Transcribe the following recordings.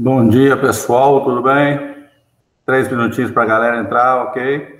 Bom dia, pessoal, tudo bem? 3 minutinhos para a galera entrar, ok?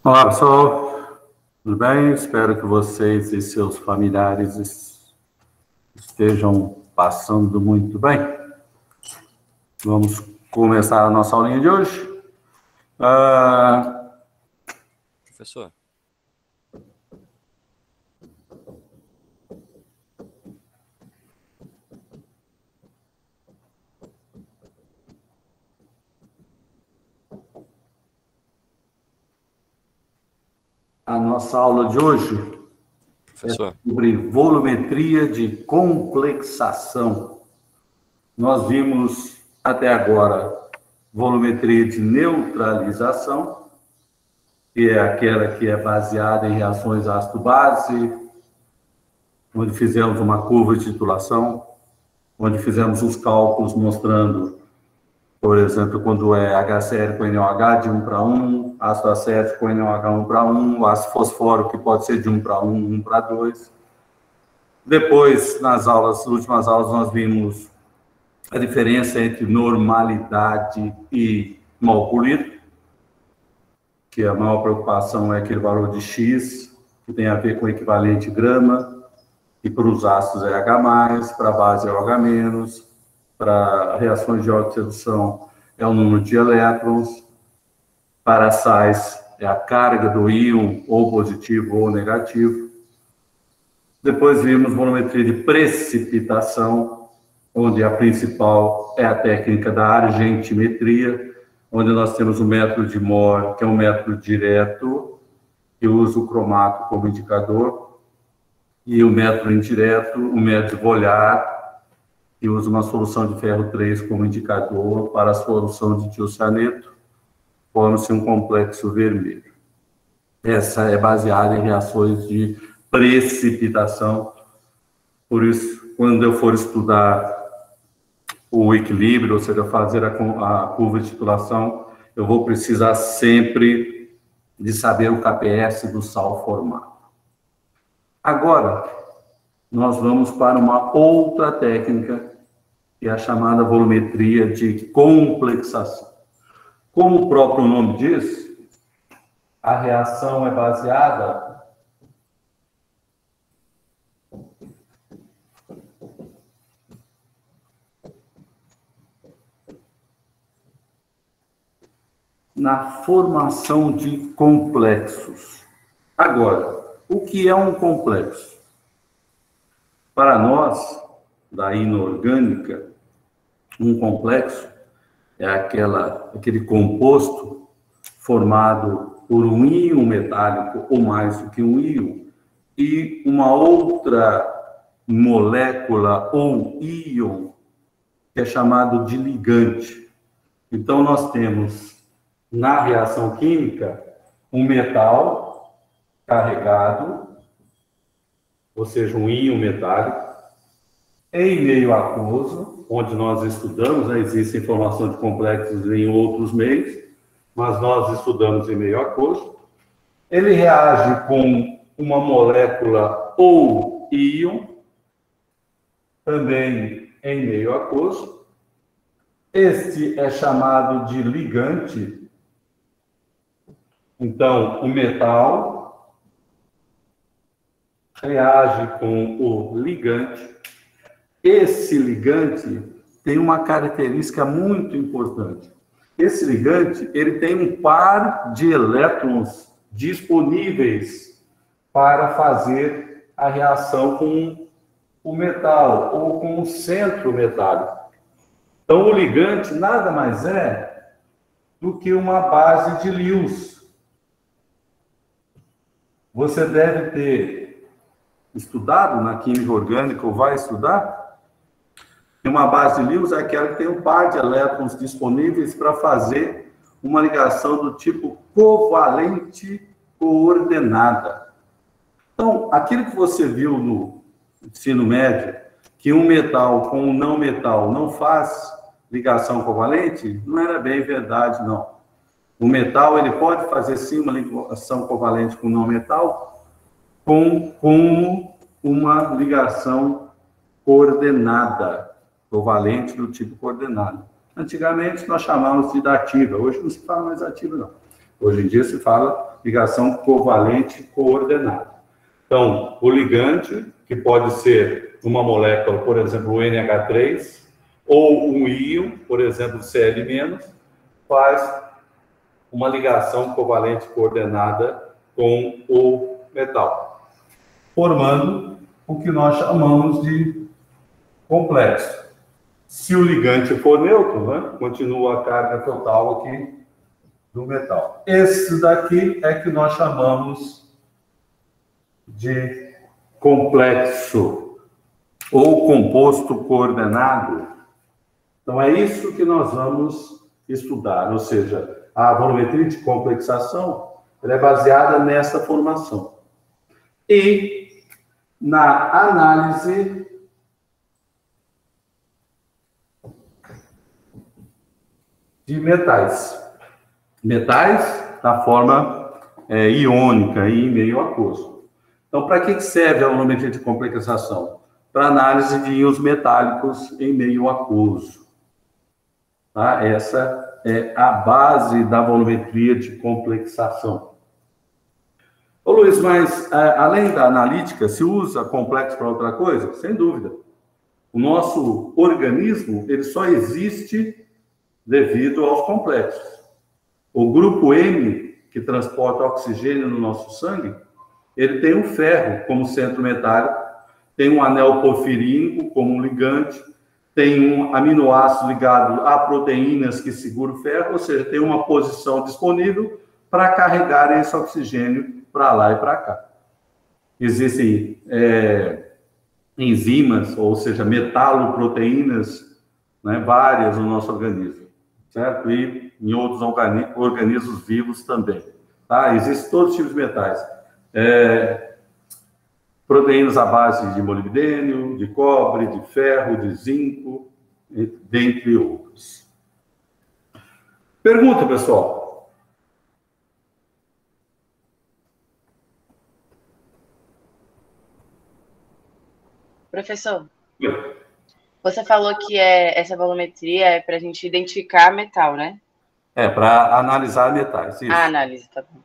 Olá, pessoal, tudo bem? Espero que vocês e seus familiares estejam passando muito bem. Vamos começar a nossa aulinha de hoje. Professor. A nossa aula de hoje é sobre volumetria de complexação. Nós vimos até agora volumetria de neutralização, que é aquela que é baseada em reações ácido-base, onde fizemos uma curva de titulação, onde fizemos os cálculos mostrando, por exemplo, quando é HCl com NOH de 1:1, ácido acético com NOH 1:1, ácido fosfórico que pode ser de 1:1, 1:2. Depois, nas últimas aulas, nós vimos a diferença entre normalidade e mol por litro, que a maior preocupação é aquele valor de X, que tem a ver com o equivalente grama, e para os ácidos é H+, para a base é OH-, para reações de oxidação é o número de elétrons, para sais é a carga do íon, ou positivo ou negativo. Depois vimos volumetria de precipitação, onde a principal é a técnica da argentimetria, onde nós temos o método de Mohr, que é um método direto, que usa o cromato como indicador, e o método indireto, o método Vollar, que usa uma solução de ferro 3 como indicador para a solução de tiocianeto, forma-se um complexo vermelho. Essa é baseada em reações de precipitação. Por isso, quando eu for estudar o equilíbrio, ou seja, fazer a curva de titulação, eu vou precisar sempre de saber o KPS do sal formado. Agora, nós vamos para uma outra técnica, que é a chamada volumetria de complexação. Como o próprio nome diz, a reação é baseada na formação de complexos. Agora, o que é um complexo? Para nós, da inorgânica, um complexo é aquele composto formado por um íon metálico, ou mais do que um íon, e uma outra molécula ou íon, que é chamado de ligante. Então, nós temos, na reação química, um metal carregado, ou seja, um íon metálico, em meio aquoso, onde nós estudamos, existe informação de complexos em outros meios, mas nós estudamos em meio aquoso. Ele reage com uma molécula ou íon, também em meio aquoso. Este é chamado de ligante. Então, o metal reage com o ligante. Esse ligante tem uma característica muito importante. Esse ligante, ele tem um par de elétrons disponíveis para fazer a reação com o metal ou com o centro metálico. Então, o ligante nada mais é do que uma base de Lewis. Você deve ter estudado na química orgânica, ou vai estudar. Uma base de Lewis é aquela que tem um par de elétrons disponíveis para fazer uma ligação do tipo covalente coordenada. Então, aquilo que você viu no ensino médio, que um metal com um não metal não faz ligação covalente, não era bem verdade, não. O metal, ele pode fazer sim uma ligação covalente com o não metal, com uma ligação coordenada, covalente do tipo coordenado. Antigamente nós chamávamos de dativa, hoje não se fala mais dativa, não. Hoje em dia se fala ligação covalente coordenada. Então, o ligante que pode ser uma molécula, por exemplo, o NH3, ou um íon, por exemplo, Cl-, faz uma ligação covalente coordenada com o metal, formando o que nós chamamos de complexo. Se o ligante for neutro, né, continua a carga total aqui do metal. Esse daqui é que nós chamamos de complexo ou composto coordenado. Então, é isso que nós vamos estudar, ou seja, a volumetria de complexação ela é baseada nessa formação. E na análise de metais. Metais da forma iônica e em meio aquoso. Então, para que serve a volumetria de complexação? Para análise de íons metálicos em meio aquoso. Tá? Essa é a base da volumetria de complexação. Ô Luiz, mas além da analítica, se usa complexo para outra coisa? Sem dúvida. O nosso organismo ele só existe devido aos complexos. O grupo M, que transporta oxigênio no nosso sangue, ele tem um ferro como centro metálico, tem um anel porfirínico como ligante, tem um aminoácido ligado a proteínas que seguram o ferro, ou seja, tem uma posição disponível para carregar esse oxigênio para lá e para cá. Existem enzimas, ou seja, metaloproteínas, né, várias no nosso organismo, certo? E em outros organismos vivos também. Tá? Existem todos os tipos de metais. Proteínas à base de molibdênio, de cobre, de ferro, de zinco, dentre outros. Pergunta, pessoal. Professor, você falou que essa volumetria é para a gente identificar metal, né? É, para analisar metais. Isso. A análise, tá bom.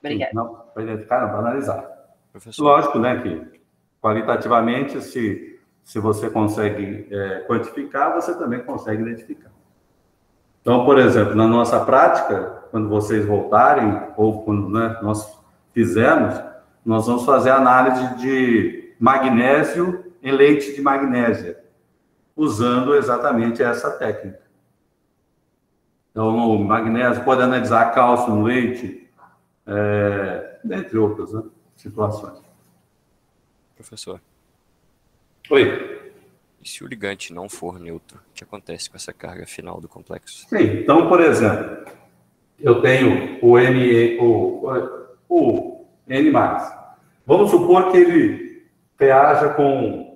Obrigada. Não, para identificar, não, para analisar. Professor. Lógico, né, que qualitativamente, se você consegue quantificar, você também consegue identificar. Então, por exemplo, na nossa prática, quando vocês voltarem, ou quando nós fizermos, nós vamos fazer análise de magnésio em leite de magnésia, usando exatamente essa técnica. Então, o magnésio pode analisar cálcio no leite, dentre outras, né, situações. Professor. Oi. E se o ligante não for neutro, o que acontece com essa carga final do complexo? Sim, então, por exemplo, eu tenho o N+. Vamos supor que ele reaja com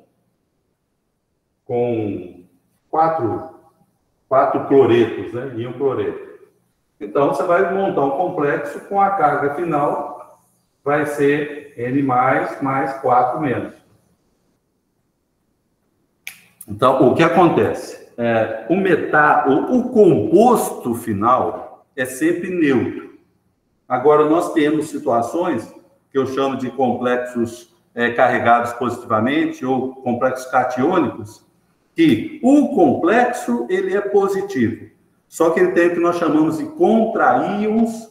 quatro cloretos, né? E um cloreto. Então, você vai montar um complexo com a carga final, vai ser N+, mais 4-. Então, o que acontece? O composto final é sempre neutro. Agora, nós temos situações que eu chamo de complexos carregados positivamente ou complexos catiônicos, que o complexo ele é positivo, só que ele tem o que nós chamamos de contraíons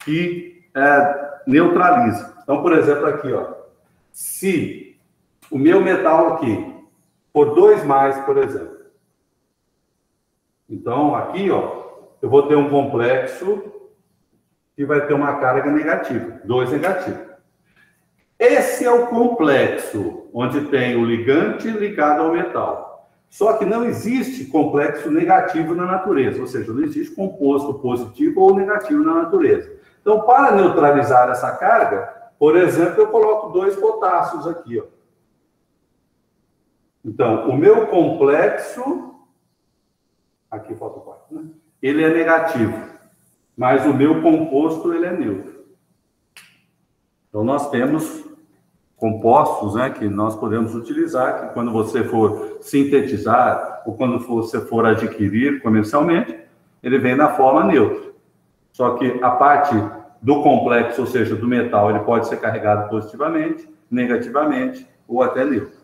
que neutralizam. Então, por exemplo, aqui, ó, se o meu metal aqui for 2+, por exemplo, então aqui, ó, eu vou ter um complexo que vai ter uma carga negativa, 2 negativo. Esse é o complexo onde tem o ligante ligado ao metal. Só que não existe complexo negativo na natureza, ou seja, não existe composto positivo ou negativo na natureza. Então, para neutralizar essa carga, por exemplo, eu coloco 2 potássios aqui, ó. Então, o meu complexo, aqui falta o 4, né? Ele é negativo, mas o meu composto ele é neutro. Então, nós temos compostos, né, que nós podemos utilizar, que quando você for sintetizar ou quando você for adquirir comercialmente, ele vem na forma neutra. Só que a parte do complexo, ou seja, do metal, ele pode ser carregado positivamente, negativamente ou até neutro.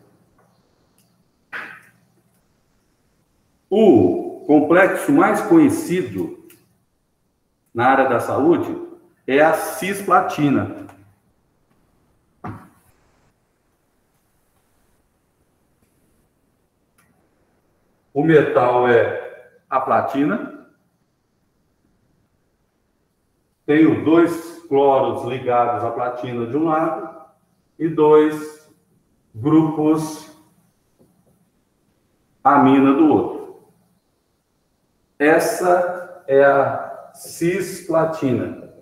O complexo mais conhecido na área da saúde é a cisplatina. O metal é a platina. Tenho 2 cloros ligados à platina de um lado e 2 grupos amina do outro. Essa é a cisplatina.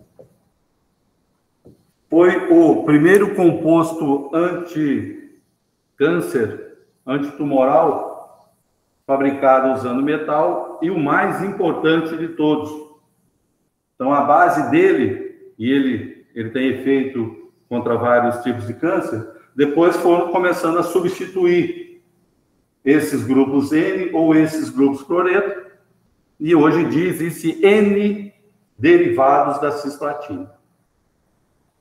Foi o primeiro composto anti-câncer, antitumoral, fabricado usando metal, e o mais importante de todos. Então, a base dele, e ele tem efeito contra vários tipos de câncer, depois foram começando a substituir esses grupos N ou esses grupos cloreto, e hoje em dia existe N derivados da cisplatina.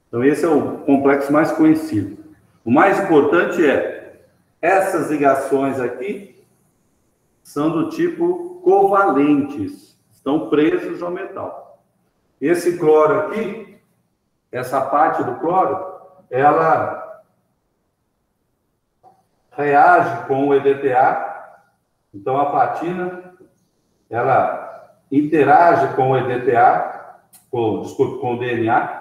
Então, esse é o complexo mais conhecido. O mais importante é, essas ligações aqui são do tipo covalentes, estão presos ao metal. Esse cloro aqui, essa parte do cloro, ela reage com o EDTA, então a platina, ela interage com o EDTA, com o DNA.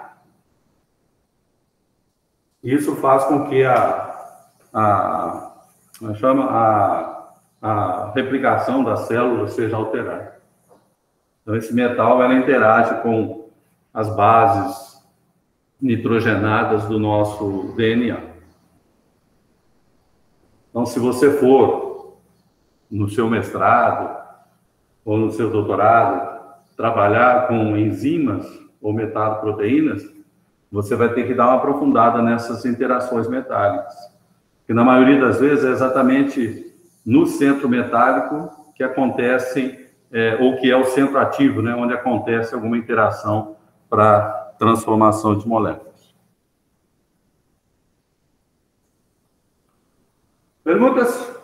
Isso faz com que a replicação das células seja alterada. Então, esse metal, ela interage com as bases nitrogenadas do nosso DNA. Então, se você for no seu mestrado ou no seu doutorado trabalhar com enzimas ou metaloproteínas, você vai ter que dar uma aprofundada nessas interações metálicas. Que na maioria das vezes é exatamente no centro metálico que acontece, ou que é o centro ativo, né, onde acontece alguma interação para transformação de moléculas. Perguntas?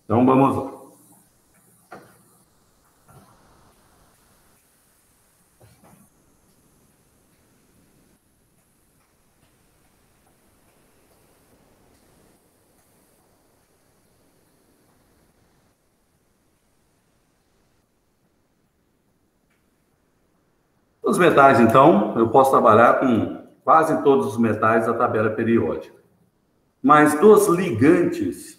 Então, vamos lá. Os metais, então, eu posso trabalhar com quase todos os metais da tabela periódica. Mas dos ligantes,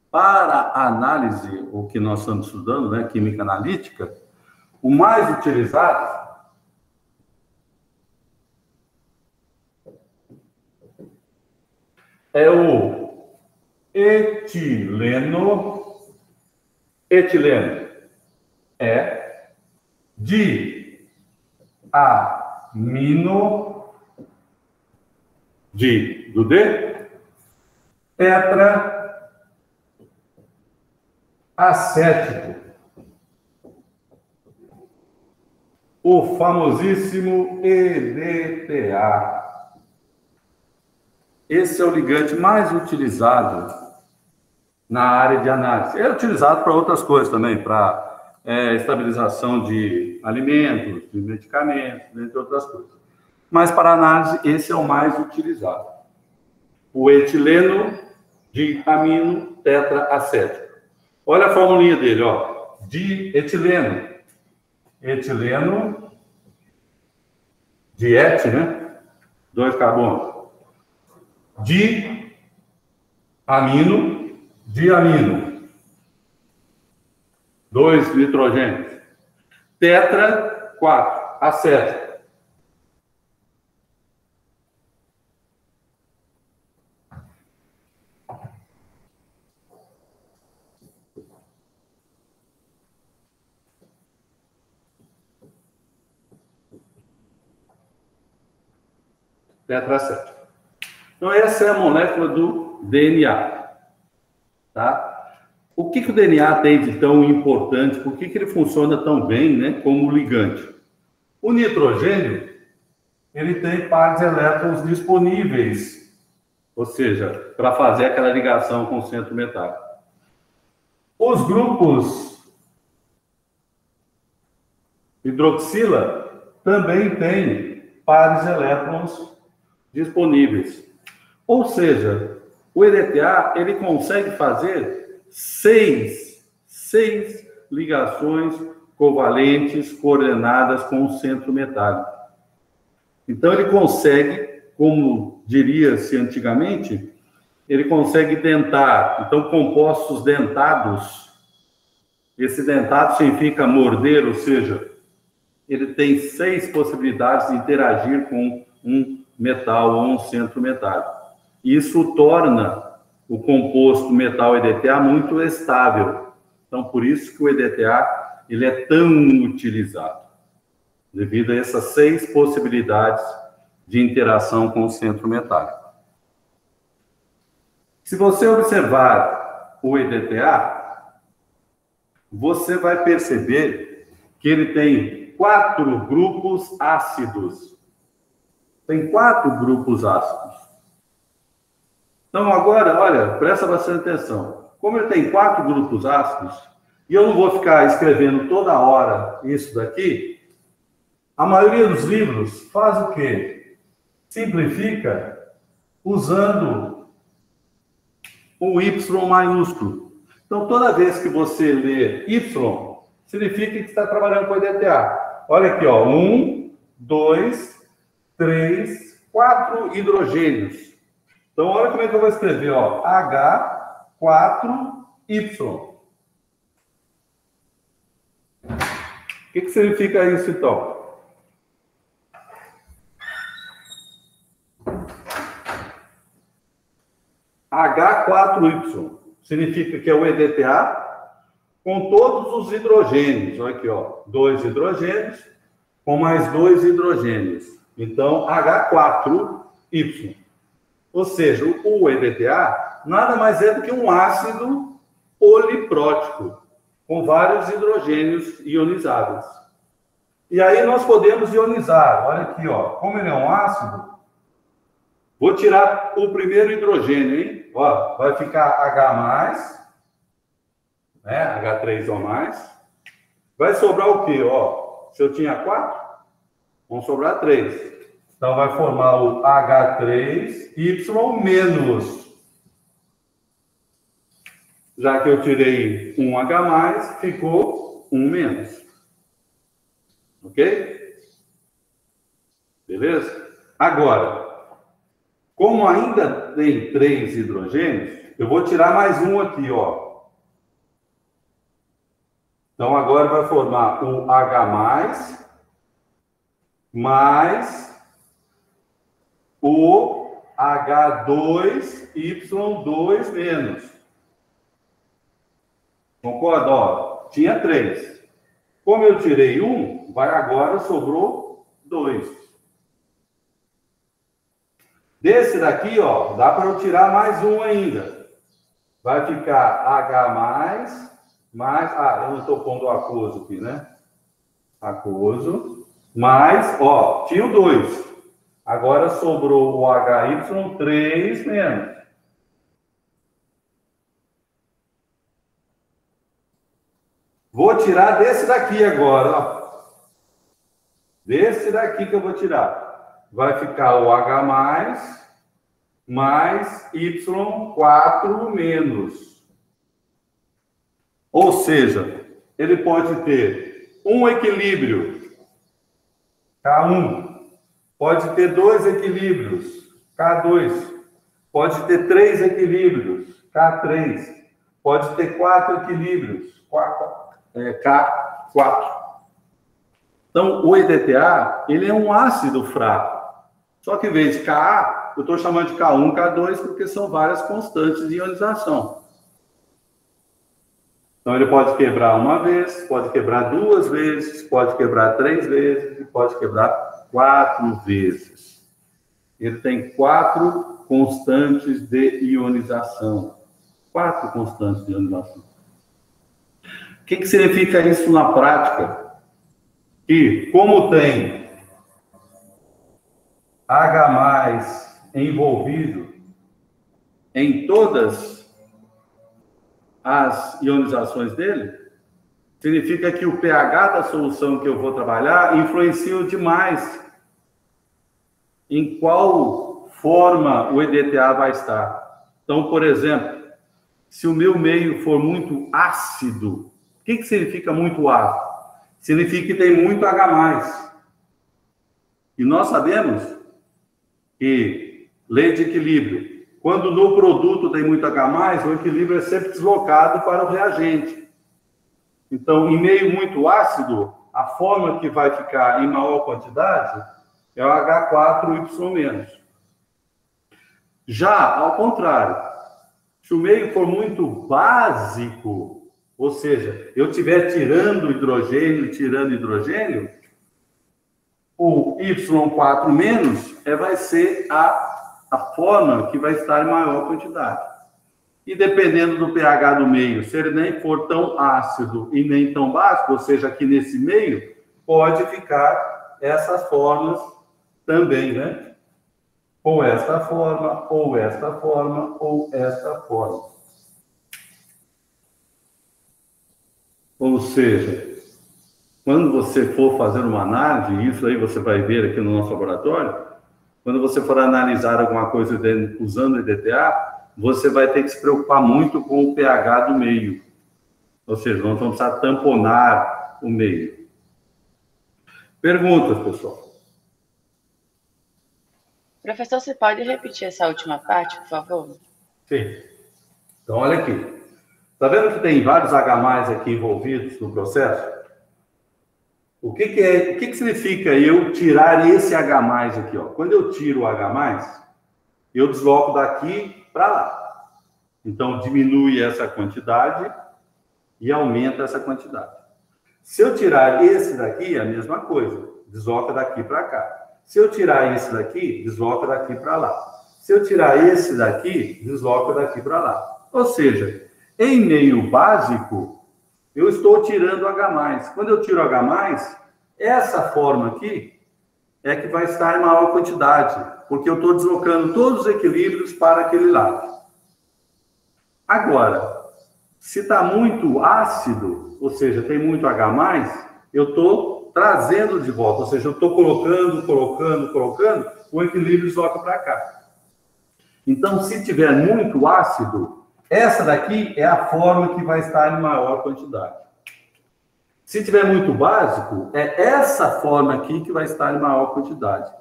para a análise, o que nós estamos estudando, né, química analítica, o mais utilizado é o etileno. Etileno é diamino do D, tetraacético, o famosíssimo EDTA. Esse é o ligante mais utilizado na área de análise. É utilizado para outras coisas também, para estabilização de alimentos, de medicamentos, entre outras coisas. Mas para análise, esse é o mais utilizado. O etileno diamino tetraacético. Olha a formulinha dele, ó. Dietileno. Etileno, diete, né? 2 carbonos. Diamino, diamino. 2 nitrogênios. Tetra, 4. Acético. Tetracético. Então, essa é a molécula do DNA. Tá? O que o DNA tem de tão importante? Por que ele funciona tão bem, né, como ligante? O nitrogênio, ele tem pares de elétrons disponíveis, ou seja, para fazer aquela ligação com o centro metálico. Os grupos hidroxila também têm pares de elétrons disponíveis. Ou seja, o EDTA, ele consegue fazer seis ligações covalentes coordenadas com o centro metálico. Então, ele consegue, como diria-se antigamente, ele consegue dentar. Então, compostos dentados, esse dentado significa morder, ou seja, ele tem 6 possibilidades de interagir com um metal ou um centro metálico. Isso torna o composto metal EDTA muito estável. Então, por isso que o EDTA ele é tão utilizado, devido a essas 6 possibilidades de interação com o centro metálico. Se você observar o EDTA, você vai perceber que ele tem 4 grupos ácidos. Tem 4 grupos ácidos. Então, agora, olha, presta bastante atenção. Como ele tem 4 grupos ácidos, e eu não vou ficar escrevendo toda hora isso daqui, a maioria dos livros faz o quê? Simplifica usando o Y maiúsculo. Então, toda vez que você lê Y, significa que está trabalhando com EDTA. Olha aqui, ó, 1, 2, 3, 4 hidrogênios. Então, olha como é que eu vou escrever, ó, H4Y. O que significa isso, então? H4Y significa que é o EDTA com todos os hidrogênios. Olha aqui, ó, 2 hidrogênios com mais 2 hidrogênios. Então, H4Y. Ou seja, o EDTA nada mais é do que um ácido poliprótico com vários hidrogênios ionizáveis. E aí nós podemos ionizar. Olha aqui, ó, como ele é um ácido, vou tirar o primeiro hidrogênio, hein? Ó, vai ficar H+, né? H3O+. Vai sobrar o quê? Ó, se eu tinha 4, vão sobrar 3. Então, vai formar o H3Y-. Já que eu tirei um H+, ficou um menos. Ok? Beleza? Agora, como ainda tem 3 hidrogênios, eu vou tirar mais um aqui, ó. Então, agora vai formar o H+, mais o H2Y2-. Concorda? Ó, tinha 3. Como eu tirei um, agora sobrou 2. Desse daqui, ó, dá para eu tirar mais um ainda. Vai ficar H+, mais... Ah, eu não estou pondo o aquoso aqui, né? Aquoso. Mais, ó, tinha o 2. Agora sobrou o HY3 menos. Vou tirar desse daqui agora, ó. Desse daqui que eu vou tirar. Vai ficar o H+, mais Y4 menos. Ou seja, ele pode ter um equilíbrio, K1. Pode ter 2 equilíbrios, K2. Pode ter 3 equilíbrios, K3. Pode ter 4 equilíbrios, K4. Então, o EDTA, ele é um ácido fraco. Só que em vez de Ka, eu estou chamando de K1, K2, porque são várias constantes de ionização. Então, ele pode quebrar uma vez, pode quebrar 2 vezes, pode quebrar 3 vezes e pode quebrar 4 vezes. Ele tem 4 constantes de ionização. 4 constantes de ionização. O que significa isso na prática? que, como tem H+ envolvido em todas as ionizações dele, significa que o pH da solução que eu vou trabalhar influencia demais em qual forma o EDTA vai estar. Então, por exemplo, se o meu meio for muito ácido, o que significa muito ácido? Significa que tem muito H+. E nós sabemos que, lei de equilíbrio, quando no produto tem muito H+, o equilíbrio é sempre deslocado para o reagente. Então, em meio muito ácido, a forma que vai ficar em maior quantidade é o H4Y-. Já, ao contrário, se o meio for muito básico, ou seja, eu estiver tirando hidrogênio, o Y4- vai ser a forma que vai estar em maior quantidade. E dependendo do pH do meio, se ele nem for tão ácido e nem tão básico, ou seja, aqui nesse meio, pode ficar essas formas também, né? Ou esta forma, ou esta forma, ou esta forma. Ou seja, quando você for fazer uma análise, isso aí você vai ver aqui no nosso laboratório, quando você for analisar alguma coisa usando o EDTA, você vai ter que se preocupar muito com o pH do meio. Ou seja, nós vamos precisar tamponar o meio. Perguntas, pessoal? Professor, você pode repetir essa última parte, por favor? Sim. Então, olha aqui. Está vendo que tem vários H+ aqui envolvidos no processo? O que significa eu tirar esse H+ aqui? Ó? Quando eu tiro o H+, eu desloco daqui para lá. Então, diminui essa quantidade e aumenta essa quantidade. Se eu tirar esse daqui, é a mesma coisa. Desloca daqui para cá. Se eu tirar esse daqui, desloca daqui para lá. Se eu tirar esse daqui, desloca daqui para lá. Ou seja, em meio básico, eu estou tirando H+. Quando eu tiro H+, essa forma aqui é que vai estar em maior quantidade, porque eu estou deslocando todos os equilíbrios para aquele lado. Agora, se está muito ácido, ou seja, tem muito H+, eu estou trazendo de volta, ou seja, eu estou colocando, o equilíbrio desloca para cá. Então, se tiver muito ácido, essa daqui é a forma que vai estar em maior quantidade. Se tiver muito básico, é essa forma aqui que vai estar em maior quantidade.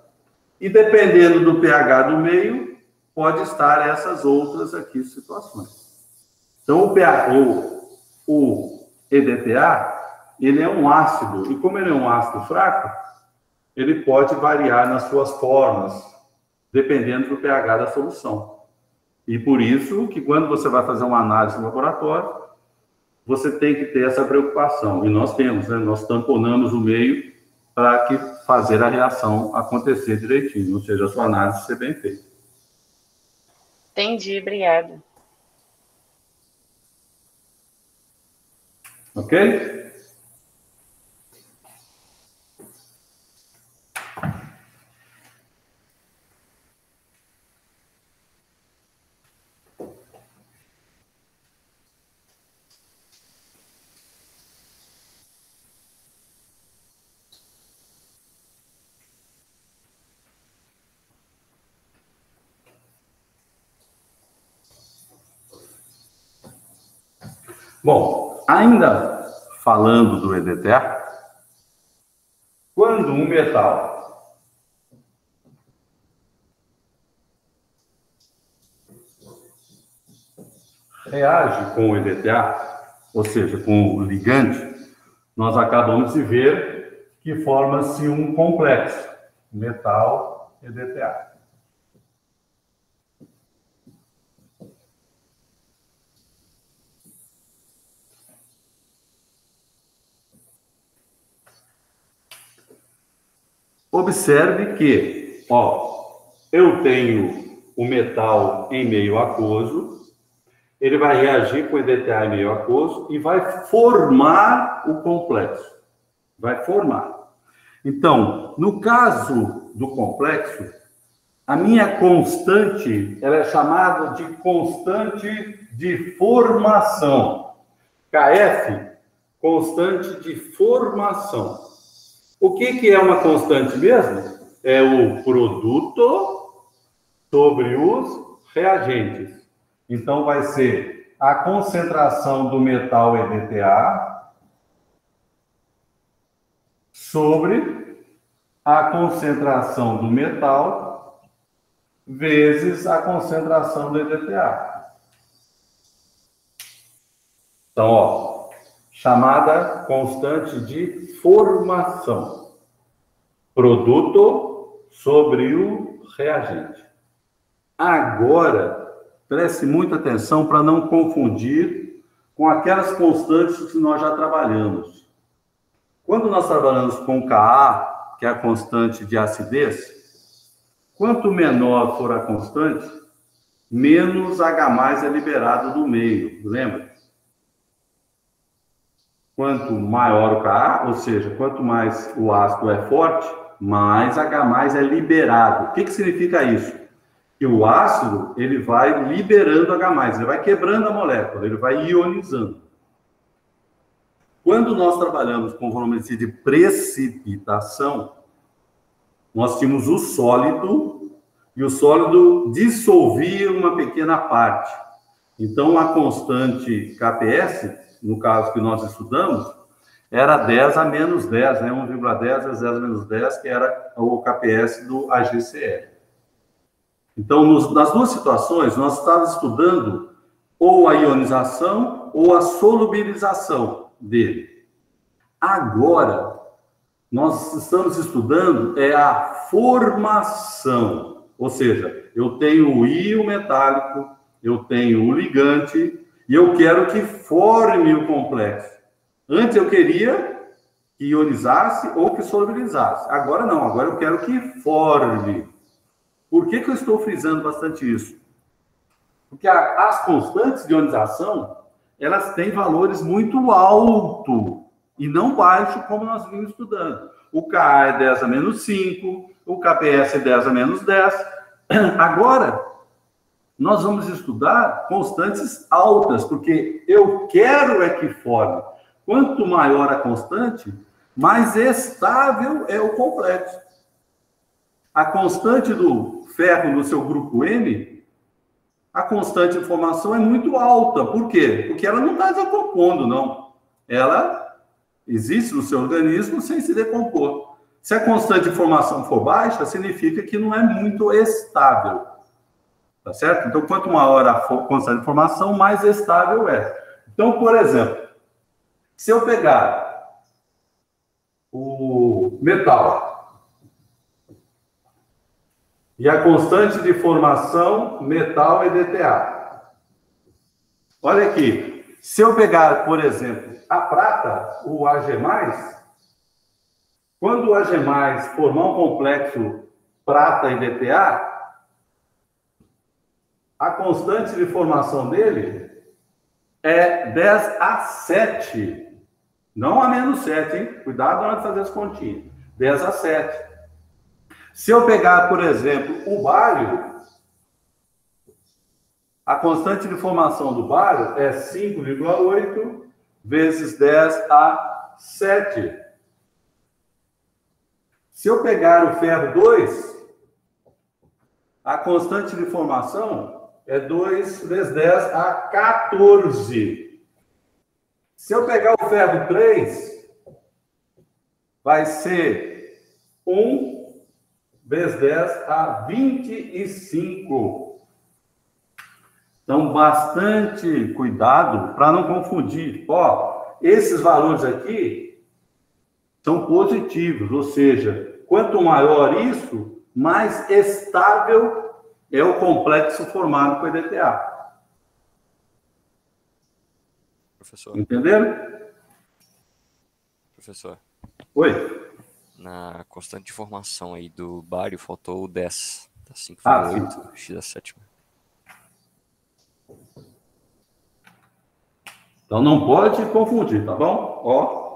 E dependendo do pH do meio, pode estar essas outras aqui situações. Então, o EDTA, ele é um ácido, e como ele é um ácido fraco, ele pode variar nas suas formas, dependendo do pH da solução. E por isso que quando você vai fazer uma análise no laboratório, você tem que ter essa preocupação. E nós temos, né? Nós tamponamos o meio para que fazer a reação acontecer direitinho, ou seja, a sua análise ser bem feita. Entendi, obrigada. Ok? Bom, ainda falando do EDTA, quando um metal reage com o EDTA, ou seja, com o ligante, nós acabamos de ver que forma-se um complexo, metal-EDTA. Observe que, eu tenho o metal em meio aquoso, ele vai reagir com o EDTA em meio aquoso e vai formar o complexo. Vai formar. Então, no caso do complexo, a minha constante, ela é chamada de constante de formação. KF, constante de formação. O que é uma constante mesmo? É o produto sobre os reagentes. Então, vai ser a concentração do metal EDTA sobre a concentração do metal vezes a concentração do EDTA. Então, ó, chamada constante de formação. Produto sobre o reagente. Agora, preste muita atenção para não confundir com aquelas constantes que nós já trabalhamos. Quando nós trabalhamos com Ka, que é a constante de acidez, quanto menor for a constante, menos H+ é liberado do meio, lembra? Quanto maior o Ka, ou seja, quanto mais o ácido é forte, mais H+ é liberado. O que significa isso? Que o ácido, ele vai liberando H+, ele vai quebrando a molécula, ele vai ionizando. Quando nós trabalhamos com volumetria de precipitação, nós tínhamos o sólido, e o sólido dissolvia uma pequena parte. Então, a constante KPS, no caso que nós estudamos, era 10 a menos 10, né? 1,10 vezes 10 a menos 10, que era o KPS do AgCl. Então, nas duas situações, nós estávamos estudando ou a ionização ou a solubilização dele. Agora, nós estamos estudando a formação. Ou seja, eu tenho o íon metálico, eu tenho o ligante, e eu quero que forme o complexo. Antes eu queria que ionizasse ou que solubilizasse. Agora não, agora eu quero que forme. Por que eu estou frisando bastante isso? Porque as constantes de ionização, elas têm valores muito altos e não baixos, como nós vimos estudando. O Ka é 10 a menos 5, o KPS é 10 a menos 10. Agora, nós vamos estudar constantes altas, porque eu quero é que forme. Quanto maior a constante, mais estável é o complexo. A constante do ferro no seu grupo M, a constante de formação é muito alta. Por quê? Porque ela não está decompondo, não. Ela existe no seu organismo sem se decompor. Se a constante de formação for baixa, significa que não é muito estável. Tá certo? Então, quanto maior a constante de formação, mais estável é. Então, por exemplo, se eu pegar o metal e a constante de formação metal EDTA. Olha aqui, se eu pegar, por exemplo, a prata, o Ag+, quando o Ag+ formar um complexo prata EDTA, a constante de formação dele é 10 a 7. Não a menos 7, hein? Cuidado na hora de fazer as continhas. 10 a 7. Se eu pegar, por exemplo, o bário, a constante de formação do bário é 5,8 vezes 10 a 7. Se eu pegar o ferro 2, a constante de formação é 2 vezes 10 a 14. Se eu pegar o ferro 3, vai ser 1 vezes 10 a 25. Então, bastante cuidado para não confundir. Ó, esses valores aqui são positivos, ou seja, quanto maior isso, mais estável é o complexo formado com EDTA. Professor. Entenderam? Professor. Oi. Na constante de formação aí do bário, faltou o 10. Tá 5,8 x a sétima. Então não pode confundir, tá bom? Ó.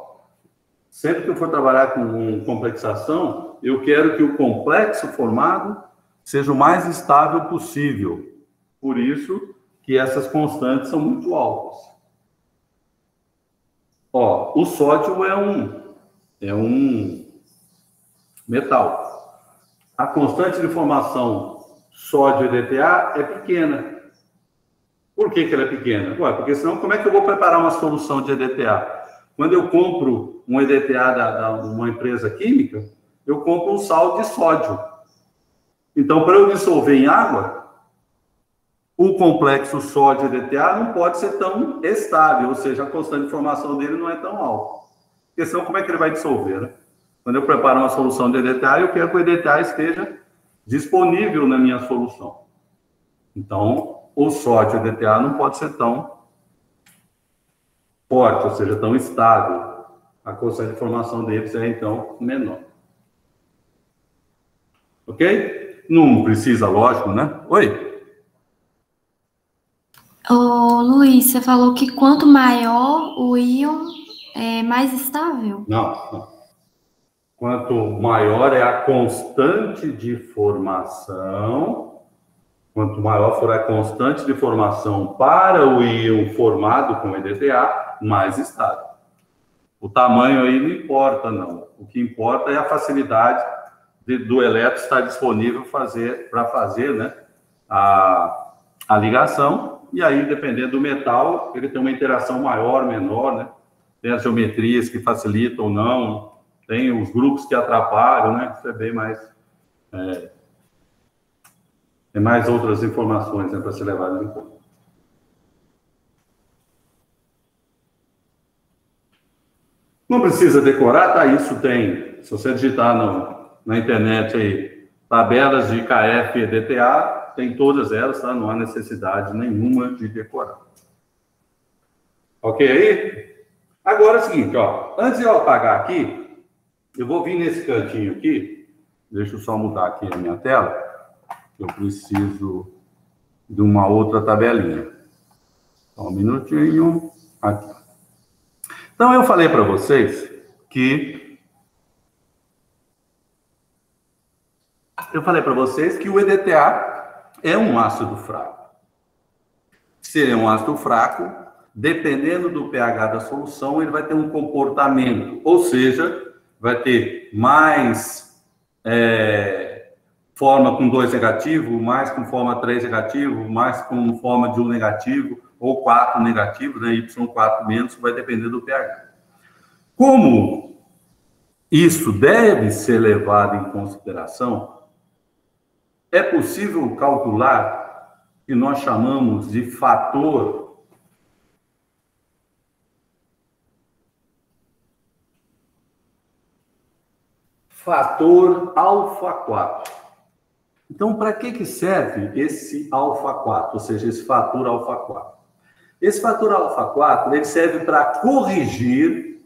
Sempre que eu for trabalhar com complexação, eu quero que o complexo formado seja o mais estável possível. Por isso que essas constantes são muito altas. Ó, o sódio é um metal. A constante de formação sódio EDTA é pequena. Por que ela é pequena? Ué, porque senão como é que eu vou preparar uma solução de EDTA? Quando eu compro um EDTA de uma empresa química, eu compro um sal de sódio. Então, para eu dissolver em água, o complexo sódio EDTA não pode ser tão estável, ou seja, a constante de formação dele não é tão alta. Porque senão, como é que ele vai dissolver, né? Quando eu preparo uma solução de EDTA, eu quero que o EDTA esteja disponível na minha solução. Então, o sódio EDTA não pode ser tão forte, ou seja, tão estável. A constante de formação deles é, então, menor. Ok? Não precisa, lógico, né? Oi? Ô, Luiz, você falou que quanto maior o íon, é mais estável? Não. Quanto maior é a constante de formação, quanto maior for a constante de formação para o íon formado com EDTA, mais estável. O tamanho aí não importa, não. O que importa é a facilidade do elétron estar disponível para fazer, né, a ligação. E aí, dependendo do metal, ele tem uma interação maior, menor, né? Tem as geometrias que facilitam ou não, tem os grupos que atrapalham, né? Isso é bem mais... Tem mais outras informações, né, para ser levadas em conta. Não precisa decorar, tá? Isso tem. Se você digitar na internet aí, tabelas de KF e EDTA, tem todas elas, tá? Não há necessidade nenhuma de decorar. Ok aí? Agora é o seguinte, ó. Antes de eu apagar aqui, eu vou vir nesse cantinho aqui. Deixa eu só mudar aqui a minha tela. Eu preciso de uma outra tabelinha. Só um minutinho. Aqui. Então, eu falei para vocês que... o EDTA é um ácido fraco. Se ele é um ácido fraco, dependendo do pH da solução, ele vai ter um comportamento, ou seja, vai ter mais forma com 2 negativo, mais com forma 3 negativo, mais com forma de 1 negativo, ou 4 negativo, né? Y4 menos, vai depender do pH. Como isso deve ser levado em consideração, é possível calcular o que nós chamamos de fator alfa 4. Então, para que serve esse alfa 4, ou seja, esse fator alfa 4? Esse fator alfa 4, ele serve para corrigir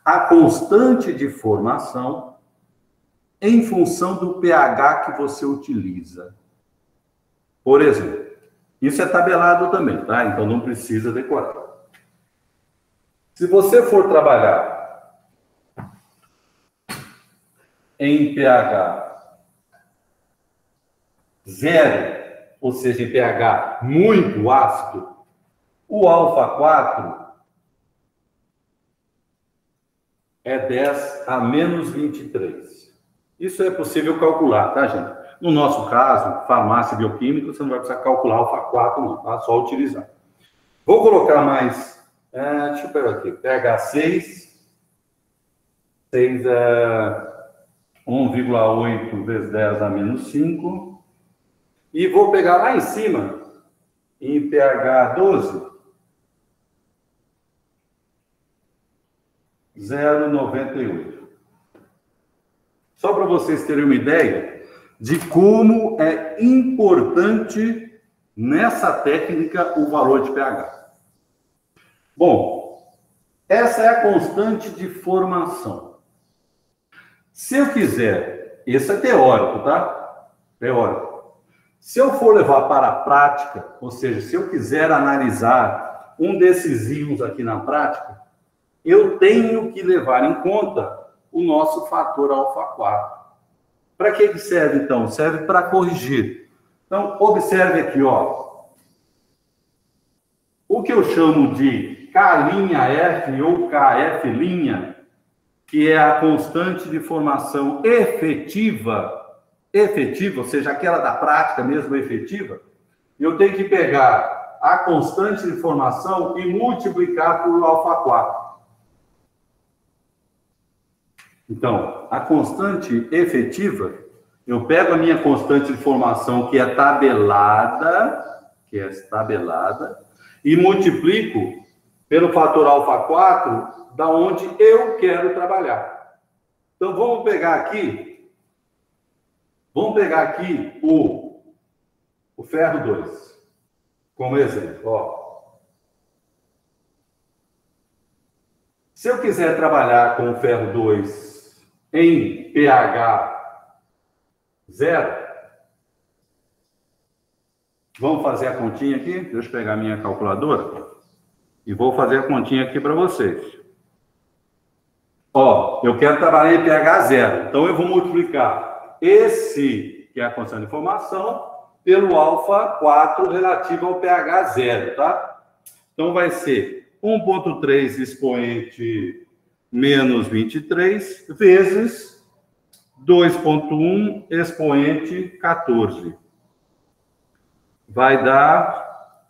a constante de formação em função do pH que você utiliza. Por exemplo, isso é tabelado também, tá? Então não precisa decorar. Se você for trabalhar em pH 0, ou seja, em pH muito ácido, o alfa 4 é 10 a menos 23. Isso é possível calcular, tá, gente? No nosso caso, farmácia bioquímica, você não vai precisar calcular alfa 4, não, tá? Só utilizar. Vou colocar mais... deixa eu pegar aqui. pH 6. 6 é 1,8 vezes 10 a menos 5. E vou pegar lá em cima, em pH 12, 0,98. Só para vocês terem uma ideia de como é importante nessa técnica o valor de pH. Bom, essa é a constante de formação. Se eu quiser, isso é teórico, tá? Teórico. Se eu for levar para a prática, ou seja, se eu quiser analisar um desses íons aqui na prática, eu tenho que levar em conta o nosso fator alfa 4. Para que serve, então? Serve para corrigir. Então, observe aqui, ó. O que eu chamo de K'F ou Kf', que é a constante de formação efetiva, ou seja, aquela da prática mesmo efetiva, eu tenho que pegar a constante de formação e multiplicar por alfa 4. Então, a constante efetiva, eu pego a minha constante de formação, que é tabelada, e multiplico pelo fator alfa 4, da onde eu quero trabalhar. Então, vamos pegar aqui o ferro 2, como exemplo, ó. Se eu quiser trabalhar com o ferro 2 em pH 0, vamos fazer a continha aqui? Deixa eu pegar minha calculadora e vou fazer a continha aqui para vocês. Ó, eu quero trabalhar em pH 0, então eu vou multiplicar esse, que é a constante de formação, pelo alfa 4 relativo ao pH 0, tá? Então vai ser 1,3 expoente menos 23 vezes 2,1 expoente 14. Vai dar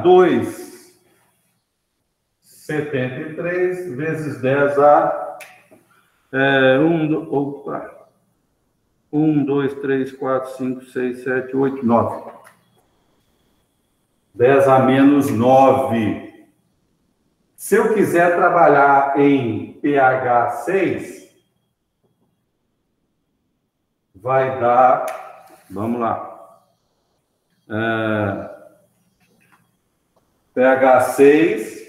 2,73 vezes 10 a 1, 2, 3, 4, 5, 6, 7, 8, 9. 10 a menos 9. Se eu quiser trabalhar em pH 6, vai dar, vamos lá, pH 6,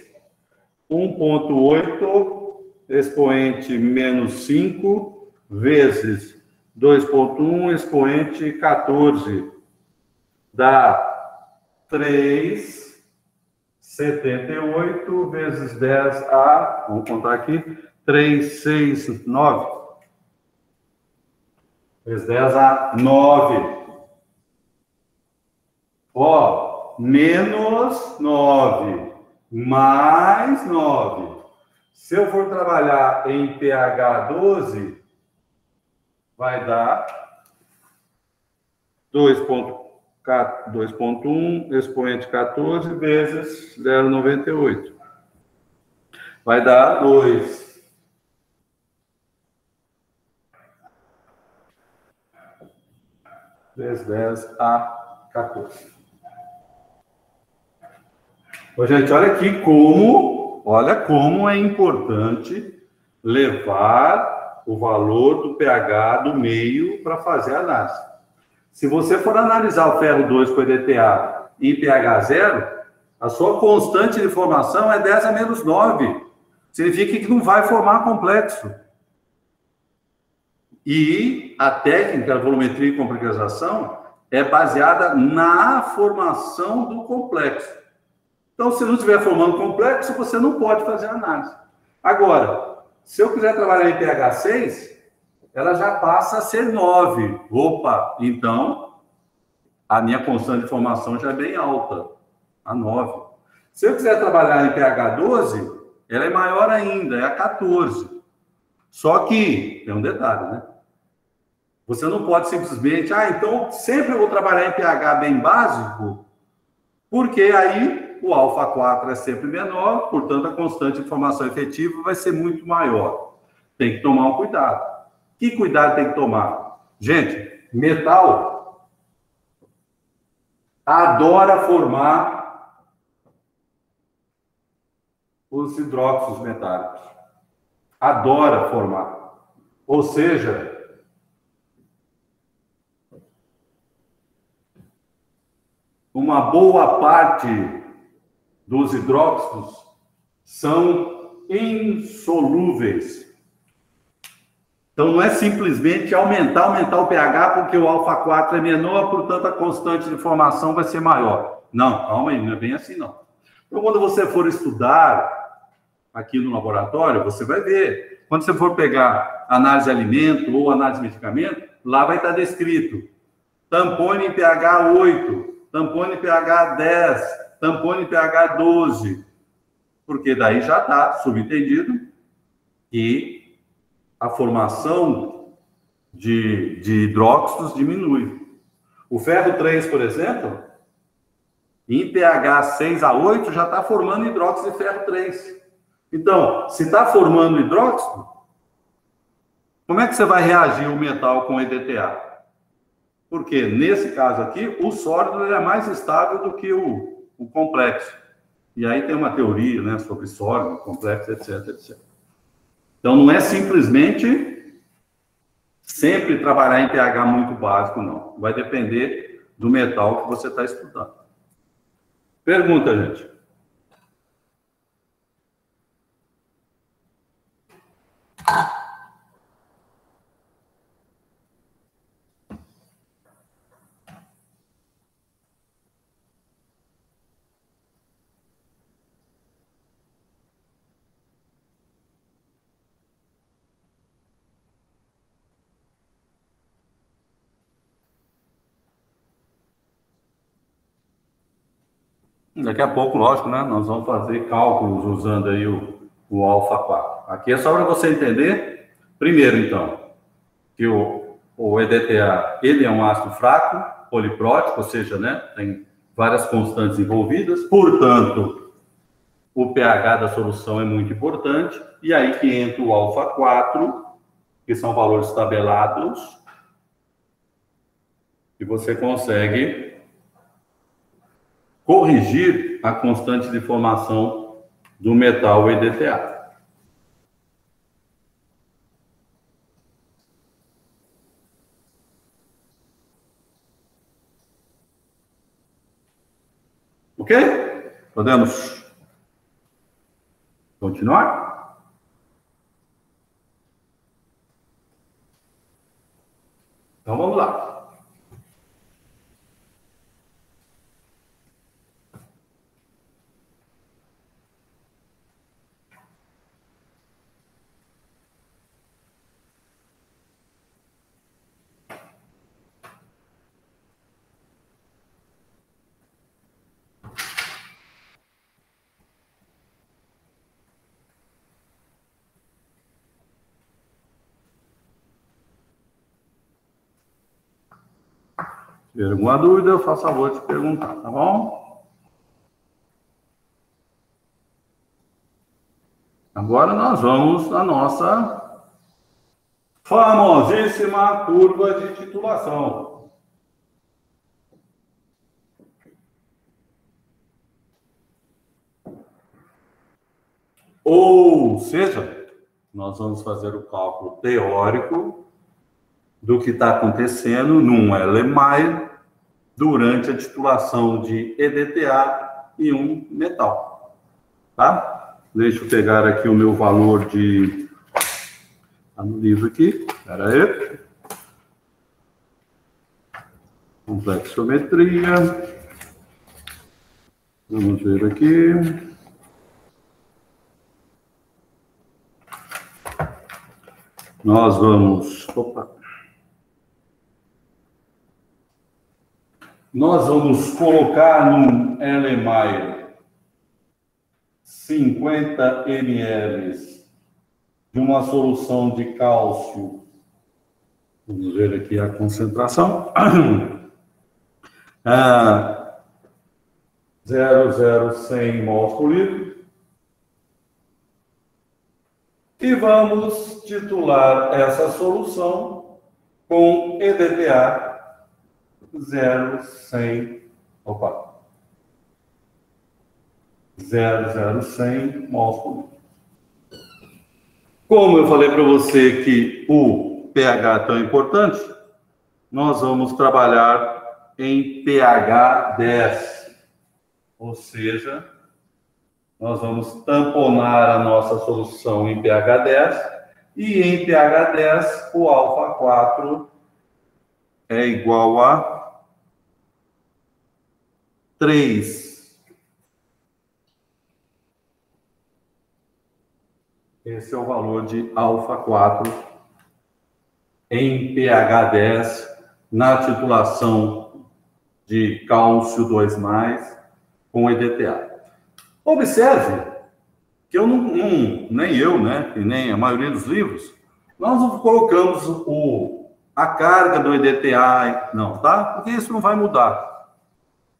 1,8 expoente menos 5 vezes 2,1 expoente 14, dá 3,78 vezes 10 a, vamos contar aqui, 369. Vezes 10 a 9. Ó, menos 9, mais 9. Se eu for trabalhar em pH 12, vai dar 2,1 expoente 14 vezes 0,98. Vai dar 2. Vezes 10 a 14. Ô, gente, olha aqui como é importante levar o valor do pH do meio para fazer a análise. Se você for analisar o ferro 2 com EDTA em pH 0, a sua constante de formação é 10 a menos 9. Significa que não vai formar complexo. E a técnica da volumetria e complexização é baseada na formação do complexo. Então, se não estiver formando complexo, você não pode fazer análise. Agora, se eu quiser trabalhar em pH 6, ela já passa a ser 9. Opa, então, a minha constante de formação já é bem alta, a 9. Se eu quiser trabalhar em pH 12, ela é maior ainda, é a 14. Só que, tem um detalhe, né? Você não pode simplesmente, então sempre eu vou trabalhar em pH bem básico, porque aí o alfa 4 é sempre menor, portanto a constante de formação efetiva vai ser muito maior. Tem que tomar um cuidado. Que cuidado tem que tomar? Gente, metal adora formar os hidróxidos metálicos. Adora formar. Ou seja, uma boa parte dos hidróxidos são insolúveis. Então, não é simplesmente aumentar o pH porque o alfa 4 é menor, portanto, a constante de formação vai ser maior. Não, calma aí, não é bem assim, não. Então, quando você for estudar aqui no laboratório, você vai ver. Quando você for pegar análise de alimento ou análise de medicamento, lá vai estar descrito tampone em pH 8, tampone em pH 10, tampone em pH 12, porque daí já está subentendido que a formação de hidróxidos diminui. O ferro 3, por exemplo, em pH 6 a 8 já está formando hidróxido de ferro 3. Então, se está formando hidróxido, como é que você vai reagir o metal com EDTA? Porque, nesse caso aqui, o sólido é mais estável do que o complexo. E aí tem uma teoria, né, sobre sólido, complexo, etc, etc. Então, não é simplesmente sempre trabalhar em pH muito básico, não. Vai depender do metal que você está estudando. Pergunta, gente. Daqui a pouco, lógico, né? Nós vamos fazer cálculos usando aí o alfa 4. Aqui é só para você entender, primeiro, então, que o EDTA, ele é um ácido fraco, poliprótico, ou seja, né? Tem várias constantes envolvidas, portanto, o pH da solução é muito importante, e aí que entra o alfa 4, que são valores tabelados, e você consegue corrigir a constante de formação do metal EDTA. Ok? Podemos continuar? Então vamos lá. Se tiver alguma dúvida, eu faço favor de perguntar, tá bom? Agora nós vamos à nossa famosíssima curva de titulação. Ou seja, nós vamos fazer o cálculo teórico do que está acontecendo num LMAE durante a titulação de EDTA em um metal, tá? Deixa eu pegar aqui o meu valor de... Está no livro aqui, espera aí. Complexometria. Vamos ver aqui. Nós vamos... Opa! Nós vamos colocar num LMAE 50 ml de uma solução de cálcio. Vamos ver aqui a concentração. 0,0100 mols por litro. E vamos titular essa solução com EDTA 0,0100 mols por litro. Como eu falei para você que o pH é tão importante, nós vamos trabalhar em pH 10. Ou seja, nós vamos tamponar a nossa solução em pH 10 e em pH 10 o alfa 4 é igual a 3. Esse é o valor de alfa 4 em pH 10 na titulação de cálcio 2+, com EDTA. Observe que nem eu, né, e nem a maioria dos livros, nós não colocamos a carga do EDTA, não, tá? Porque isso não vai mudar.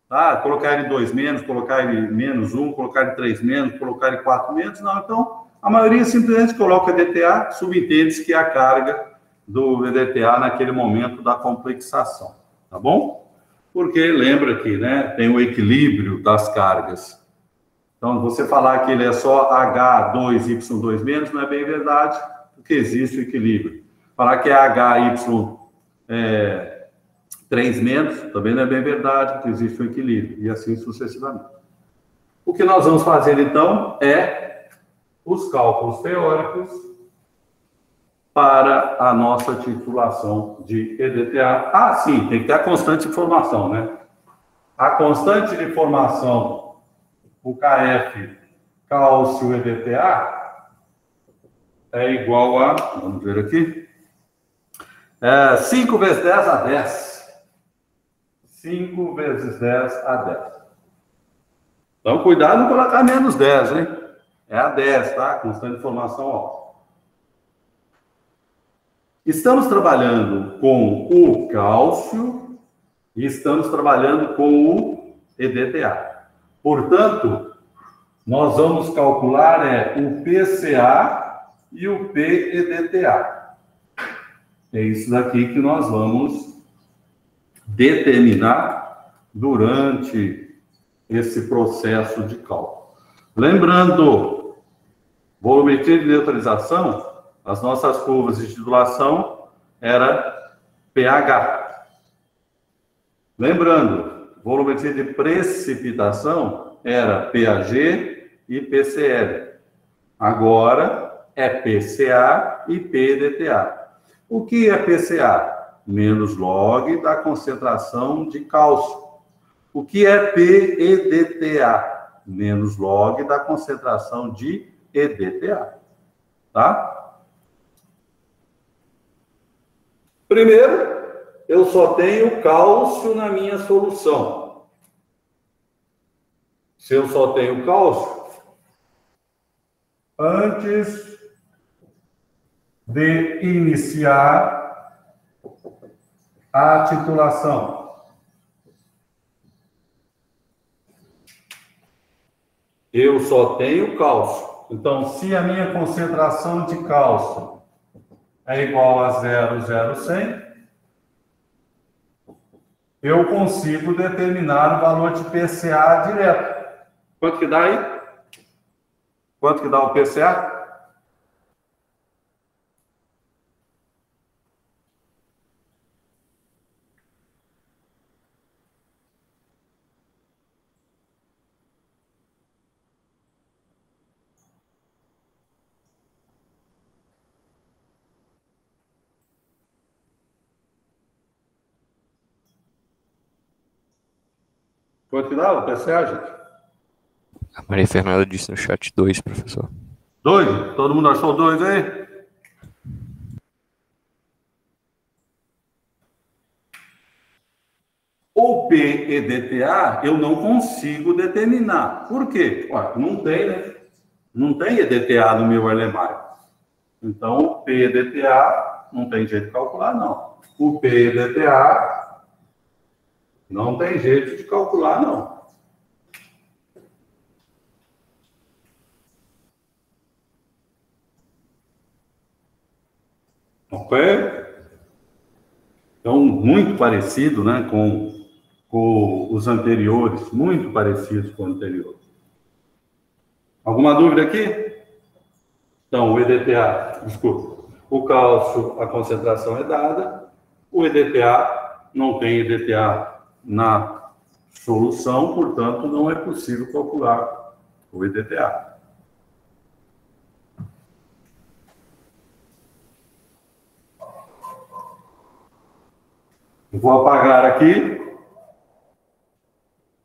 Tá? Colocar ele 2-, colocar ele -1, colocar ele 3-, colocar ele 4-, não. Então, a maioria simplesmente coloca EDTA, subentende-se que é a carga do EDTA naquele momento da complexação, tá bom? Porque lembra que, né, tem o equilíbrio das cargas. Então, você falar que ele é só H2Y2- não é bem verdade, porque existe o equilíbrio. Falar que é HY3- também não é bem verdade, porque existe o equilíbrio, e assim sucessivamente. O que nós vamos fazer, então, é os cálculos teóricos para a nossa titulação de EDTA. Ah, sim, tem que ter a constante de formação, né? A constante de formação, o KF, cálcio EDTA, é igual a, vamos ver aqui, 5 vezes 10 a 10. 5 vezes 10 a 10. Então, cuidado não colocar -10, hein? É a 10, tá? Constante de formação, ó. Estamos trabalhando com o cálcio e estamos trabalhando com o EDTA. Portanto, nós vamos calcular o PCA e o PEDTA. É isso daqui que nós vamos determinar durante esse processo de cálculo. Lembrando, volumetria de neutralização, as nossas curvas de titulação era pH. Lembrando, volumetria de precipitação era pH e PCl. Agora é PCA e PEDTA. O que é PCA? Menos log da concentração de cálcio. O que é PEDTA? Menos log da concentração de EDTA. Tá? Primeiro, eu só tenho cálcio na minha solução. Se eu só tenho cálcio, antes de iniciar a titulação, eu só tenho cálcio. Então, se a minha concentração de cálcio é igual a 0,0100, eu consigo determinar o valor de PCA direto. Quanto que dá aí? Quanto que dá o PCA? Quanto que dá o PCA, gente? A Maria Fernanda disse no chat 2, professor. 2? Todo mundo achou 2 aí? O PEDTA eu não consigo determinar. Por quê? Ué, não tem, né? Não tem EDTA no meu LMAI. Então, o PEDTA não tem jeito de calcular, não. O PEDTA não tem jeito de calcular, não. Ok? Então, muito parecido, né, com os anteriores, muito parecidos com o anterior. Alguma dúvida aqui? Então, o EDTA, desculpa, o cálcio, a concentração é dada, o EDTA não tem EDTA na solução, portanto, não é possível calcular o EDTA. Eu vou apagar aqui.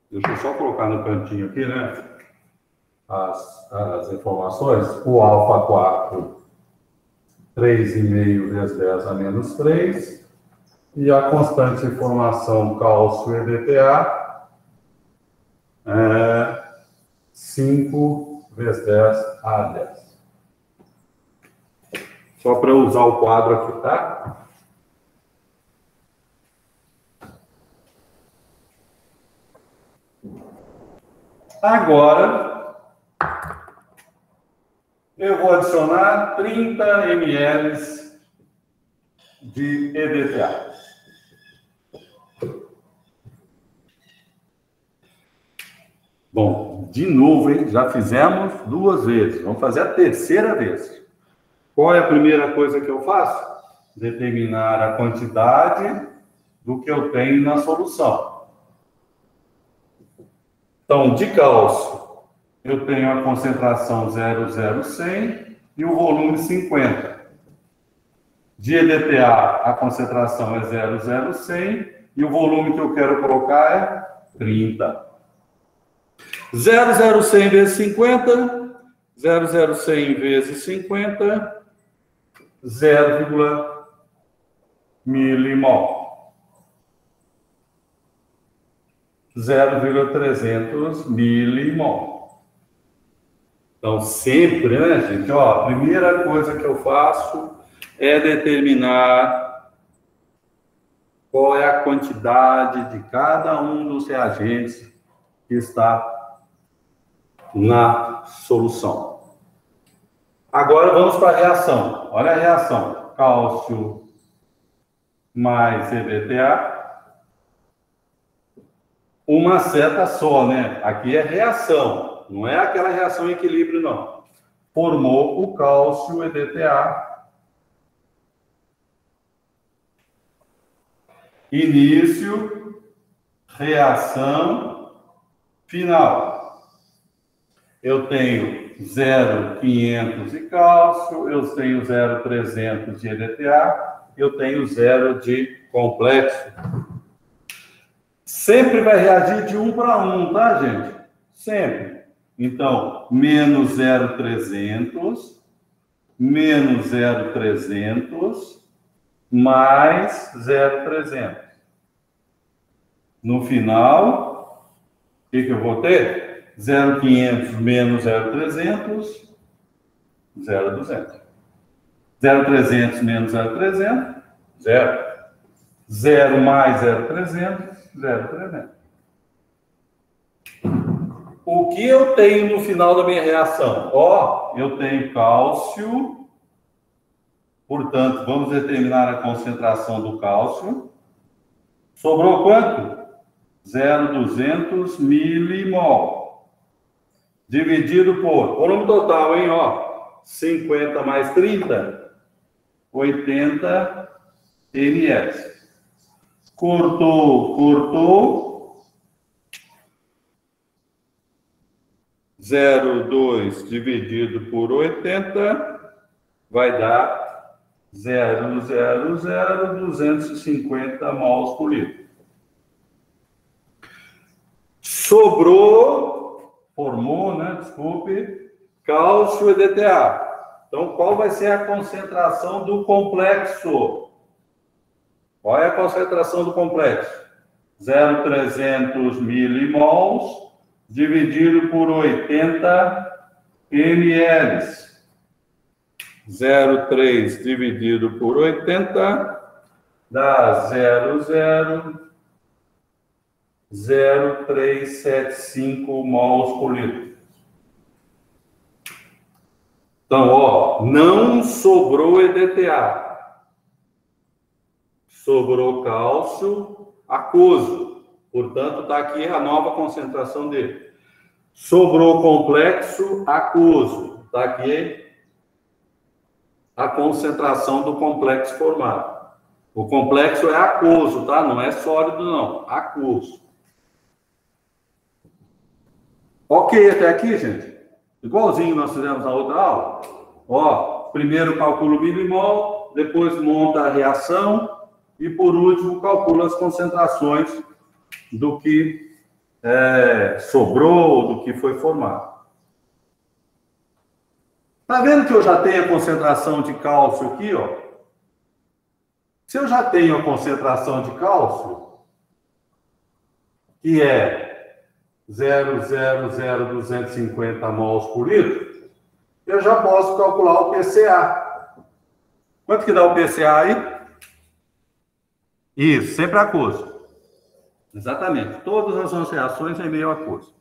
Deixa eu só colocar no cantinho aqui, né? as informações. O alfa 4, 3,5 vezes 10 a menos 3. E a constante de formação cálcio EDTA, 5 vezes 10 a 10. Só para eu usar o quadro aqui, tá? Agora, eu vou adicionar 30 ml de EDTA. Bom, de novo, hein? Já fizemos 2 vezes. Vamos fazer a 3ª vez. Qual é a primeira coisa que eu faço? Determinar a quantidade do que eu tenho na solução. Então, de cálcio, eu tenho a concentração 0,0100 e o volume 50. De EDTA, a concentração é 0,0100 e o volume que eu quero colocar é 30. 0,0100 vezes 50, 0,0100 vezes 50, 0, milimol. 0,300 milimol. Então, sempre, né, gente? Ó, a primeira coisa que eu faço é determinar qual é a quantidade de cada um dos reagentes que está na solução. Agora vamos para a reação. Olha a reação. Cálcio mais EDTA. Uma seta só, né? Aqui é reação. Não é aquela reação em equilíbrio, não. Formou o cálcio EDTA. Início, reação, final. Eu tenho 0,500 de cálcio, eu tenho 0,300 de EDTA, eu tenho 0 de complexo. Sempre vai reagir de 1 para 1, tá, gente? Sempre. Então, menos 0,300, menos 0,300, mais 0,300. No final, o que eu vou ter? 0,500 menos 0,300, 0,200. 0,300 menos 0,300, 0. 0 mais 0,300, 0,300. O que eu tenho no final da minha reação? Ó, eu tenho cálcio, portanto, vamos determinar a concentração do cálcio. Sobrou quanto? 0,200 milimol. Dividido por volume total, hein? Ó, 50 mais 30, 80 ml. Cortou. 0,2 dividido por 80 vai dar 0,250 mols por litro. Formou, né? Desculpe, cálcio EDTA. Então, qual vai ser a concentração do complexo? Qual é a concentração do complexo? 0,300 milimols dividido por 80 ml. 0,3 dividido por 80 dá 0,0375 mols por litro. Então, ó, não sobrou EDTA. Sobrou cálcio aquoso. Portanto, está aqui a nova concentração dele. Sobrou complexo aquoso. Está aqui a concentração do complexo formado. O complexo é aquoso, tá? Não é sólido, não. Aquoso. Ok, até aqui, gente? Igualzinho nós fizemos na outra aula. Ó, primeiro calcula o milimol, depois monta a reação e, por último, calcula as concentrações do que sobrou, do que foi formado. Tá vendo que eu já tenho a concentração de cálcio aqui, ó? Se eu já tenho a concentração de cálcio, que é 0,00250 mols por litro, eu já posso calcular o PCA. Quanto que dá o PCA aí? Isso, sempre aquoso. Exatamente. Todas as nossas reações em meio aquoso.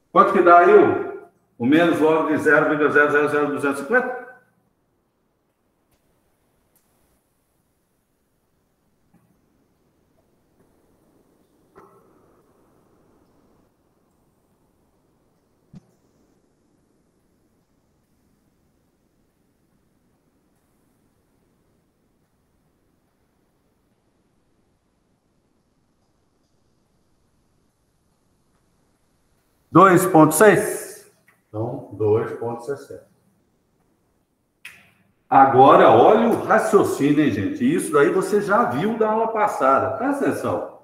Quanto que dá aí o menos log de 0,00250? Dois ponto seis. Então, 2,60. Agora, olha o raciocínio, hein, gente? Isso daí você já viu da aula passada. Presta atenção.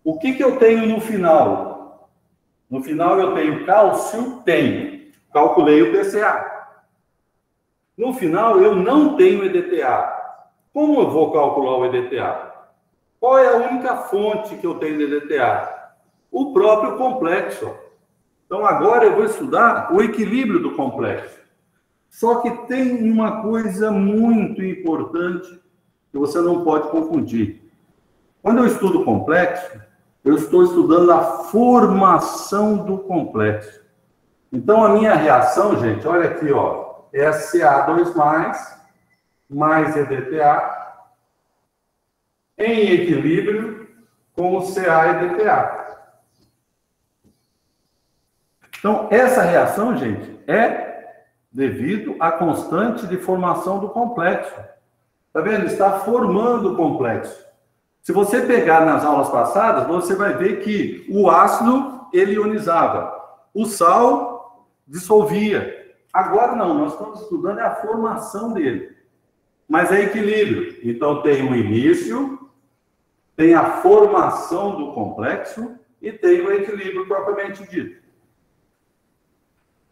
O que que eu tenho no final? No final eu tenho cálcio, tenho. Calculei o PCA. No final eu não tenho EDTA. Como eu vou calcular o EDTA? Qual é a única fonte que eu tenho de EDTA? O próprio complexo. Então agora eu vou estudar o equilíbrio do complexo. Só que tem uma coisa muito importante que você não pode confundir. Quando eu estudo complexo, eu estou estudando a formação do complexo. Então a minha reação, gente, olha aqui, ó, é Ca2+, mais EDTA, em equilíbrio com o Ca e EDTA. Então, essa reação, gente, é devido à constante de formação do complexo. Tá vendo? Está formando o complexo. Se você pegar nas aulas passadas, você vai ver que o ácido, ele ionizava. O sal dissolvia. Agora não, nós estamos estudando a formação dele. Mas é equilíbrio. Então, tem o início, tem a formação do complexo e tem o equilíbrio propriamente dito.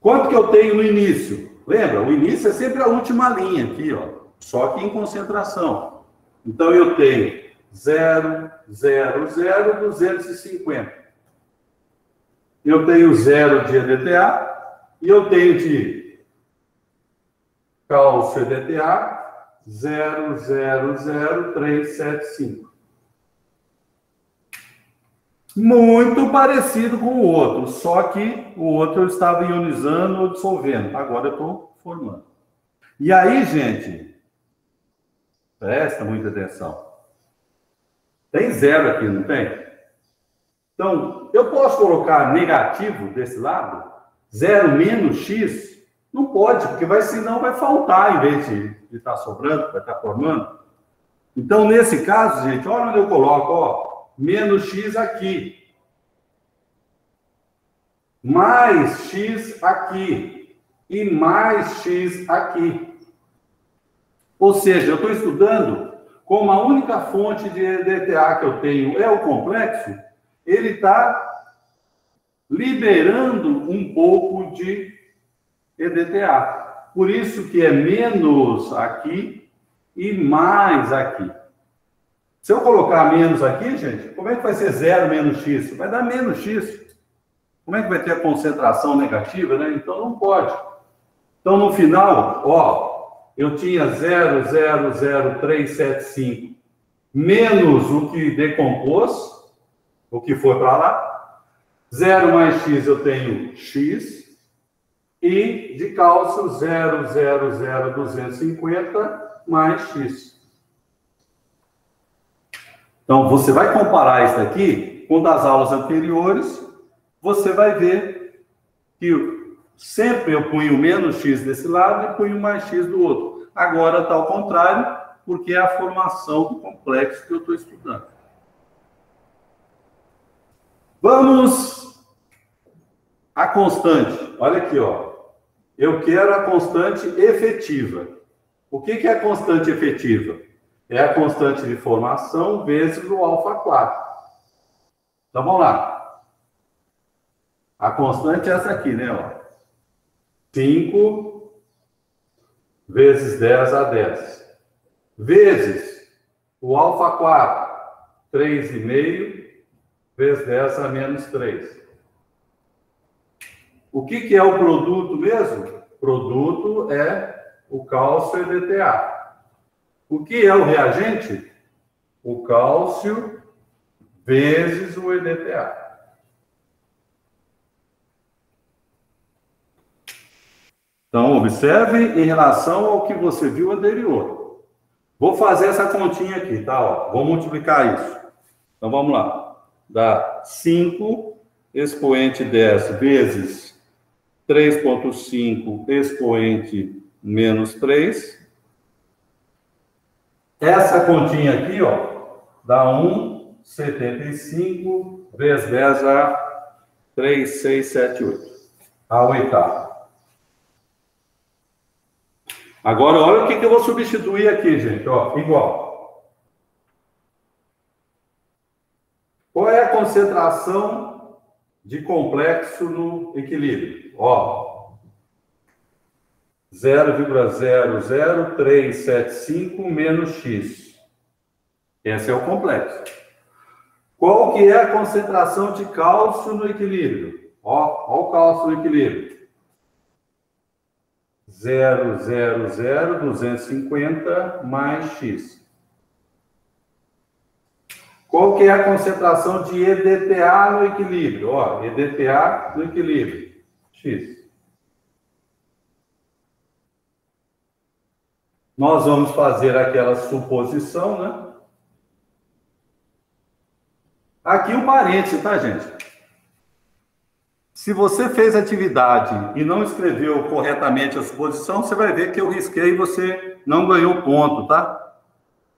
Quanto que eu tenho no início? Lembra? O início é sempre a última linha aqui, ó. Só que em concentração. Então, eu tenho 0,00250. Eu tenho 0 de EDTA e eu tenho de cálcio EDTA 0,00375. Muito parecido com o outro, só que o outro eu estava ionizando ou dissolvendo. Agora eu estou formando. E aí, gente, presta muita atenção. Tem 0 aqui, não tem? Então, eu posso colocar negativo desse lado? 0 menos x? Não pode, porque senão vai faltar, em vez de estar sobrando, vai estar formando. Então, nesse caso, gente, olha onde eu coloco, ó. Menos x aqui. Mais x aqui. E mais x aqui. Ou seja, eu estou estudando como a única fonte de EDTA que eu tenho é o complexo, ele está liberando um pouco de EDTA. Por isso que é menos aqui e mais aqui. Se eu colocar menos aqui, gente, como é que vai ser 0 menos x? Vai dar menos x. Como é que vai ter a concentração negativa, né? Então, não pode. Então, no final, ó, eu tinha 0,00375 menos o que decompôs, o que foi para lá. 0 mais x eu tenho x. E de cálcio, 0,00250 mais x. Então, você vai comparar isso aqui com das aulas anteriores, você vai ver que sempre eu punho menos x desse lado e punho mais x do outro. Agora está ao contrário, porque é a formação do complexo que eu estou estudando. Vamos à constante. Olha aqui, ó. Eu quero a constante efetiva. O que é a constante efetiva? É a constante de formação vezes o alfa4. Então, vamos lá. A constante é essa aqui, né? Ó. 5 vezes 10 a 10. Vezes o alfa 4, 3,5 vezes 10 a menos 3. O que é o produto mesmo? Produto é o cálcio EDTA. O que é o reagente? O cálcio vezes o EDTA. Então, observe em relação ao que você viu anterior. Vou fazer essa continha aqui, tá? Ó, vou multiplicar isso. Então, vamos lá. Dá 5 expoente 10 vezes 3,5 expoente menos 3. Essa continha aqui, ó, dá 1,75 vezes 10 a 3, 6, 7, 8. A oitava. Agora, olha o que eu vou substituir aqui, gente. Ó, igual. Qual é a concentração de complexo no equilíbrio? Ó, 0,00375 menos x. Esse é o complexo. Qual que é a concentração de cálcio no equilíbrio? Ó o cálcio no equilíbrio. 0,00250 mais x. Qual que é a concentração de EDTA no equilíbrio? Ó, EDTA no equilíbrio, x. Nós vamos fazer aquela suposição, né? Aqui um parênteses, tá, gente? Se você fez atividade e não escreveu corretamente a suposição, você vai ver que eu risquei e você não ganhou ponto, tá?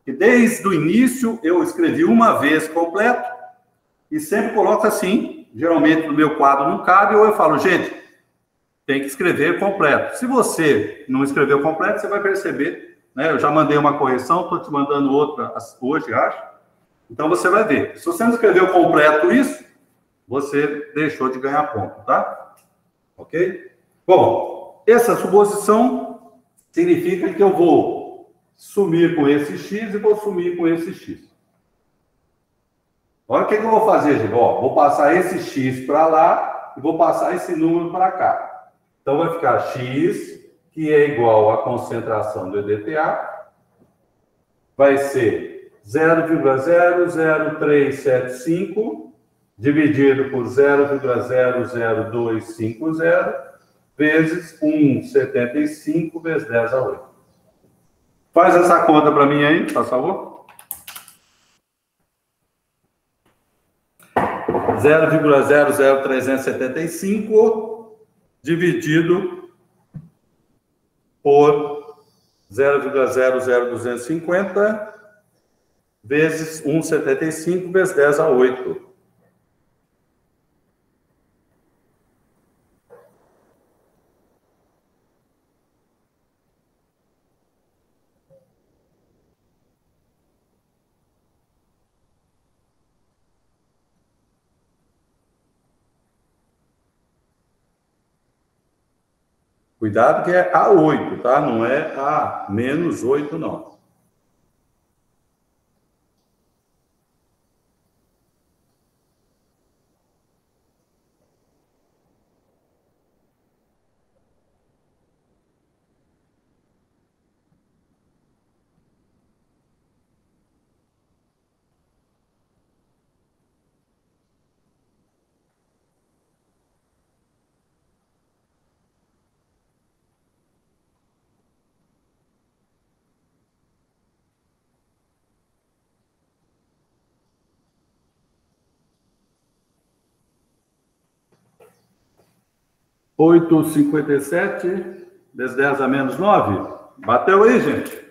E desde o início eu escrevi uma vez completo e sempre coloco assim, geralmente no meu quadro não cabe, ou eu falo, gente, tem que escrever completo. Se você não escreveu completo, você vai perceber, né? Eu já mandei uma correção, estou te mandando outra hoje, acho. Então você vai ver. Se você não escreveu completo isso, você deixou de ganhar ponto, tá? Ok? Bom, essa suposição significa que eu vou sumir com esse x e vou sumir com esse x. Olha o que eu vou fazer, gente. Ó, vou passar esse x para lá e vou passar esse número para cá. Então, vai ficar x, que é igual à concentração do EDTA, vai ser 0,00375 dividido por 0,00250 vezes 1,75 vezes 10 a 8. Faz essa conta para mim aí, por favor. 0,00375 dividido por 0,00250 vezes 1,75 vezes 10 a 8. Cuidado que é A8, tá? Não é A menos 8, não. Oito, 57, vezes 10 a menos 9. Bateu aí, gente?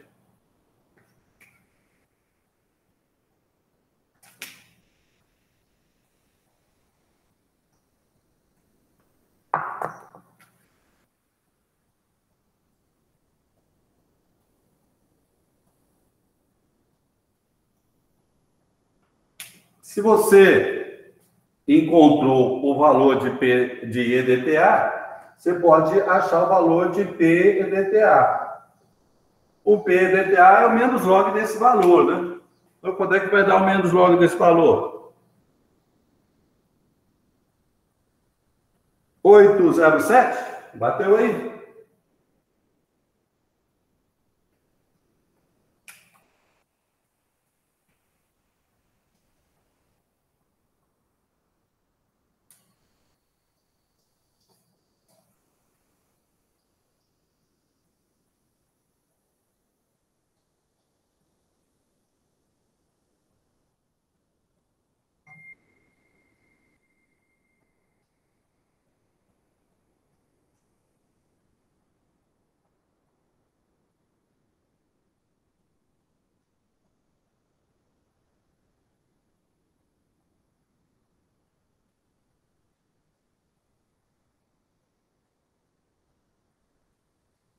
Se você encontrou o valor de EDTA, você pode achar o valor de P e DTA. O P e DTA é o menos log desse valor, né? Então, quando é que vai dar o menos log desse valor? 807? Bateu aí?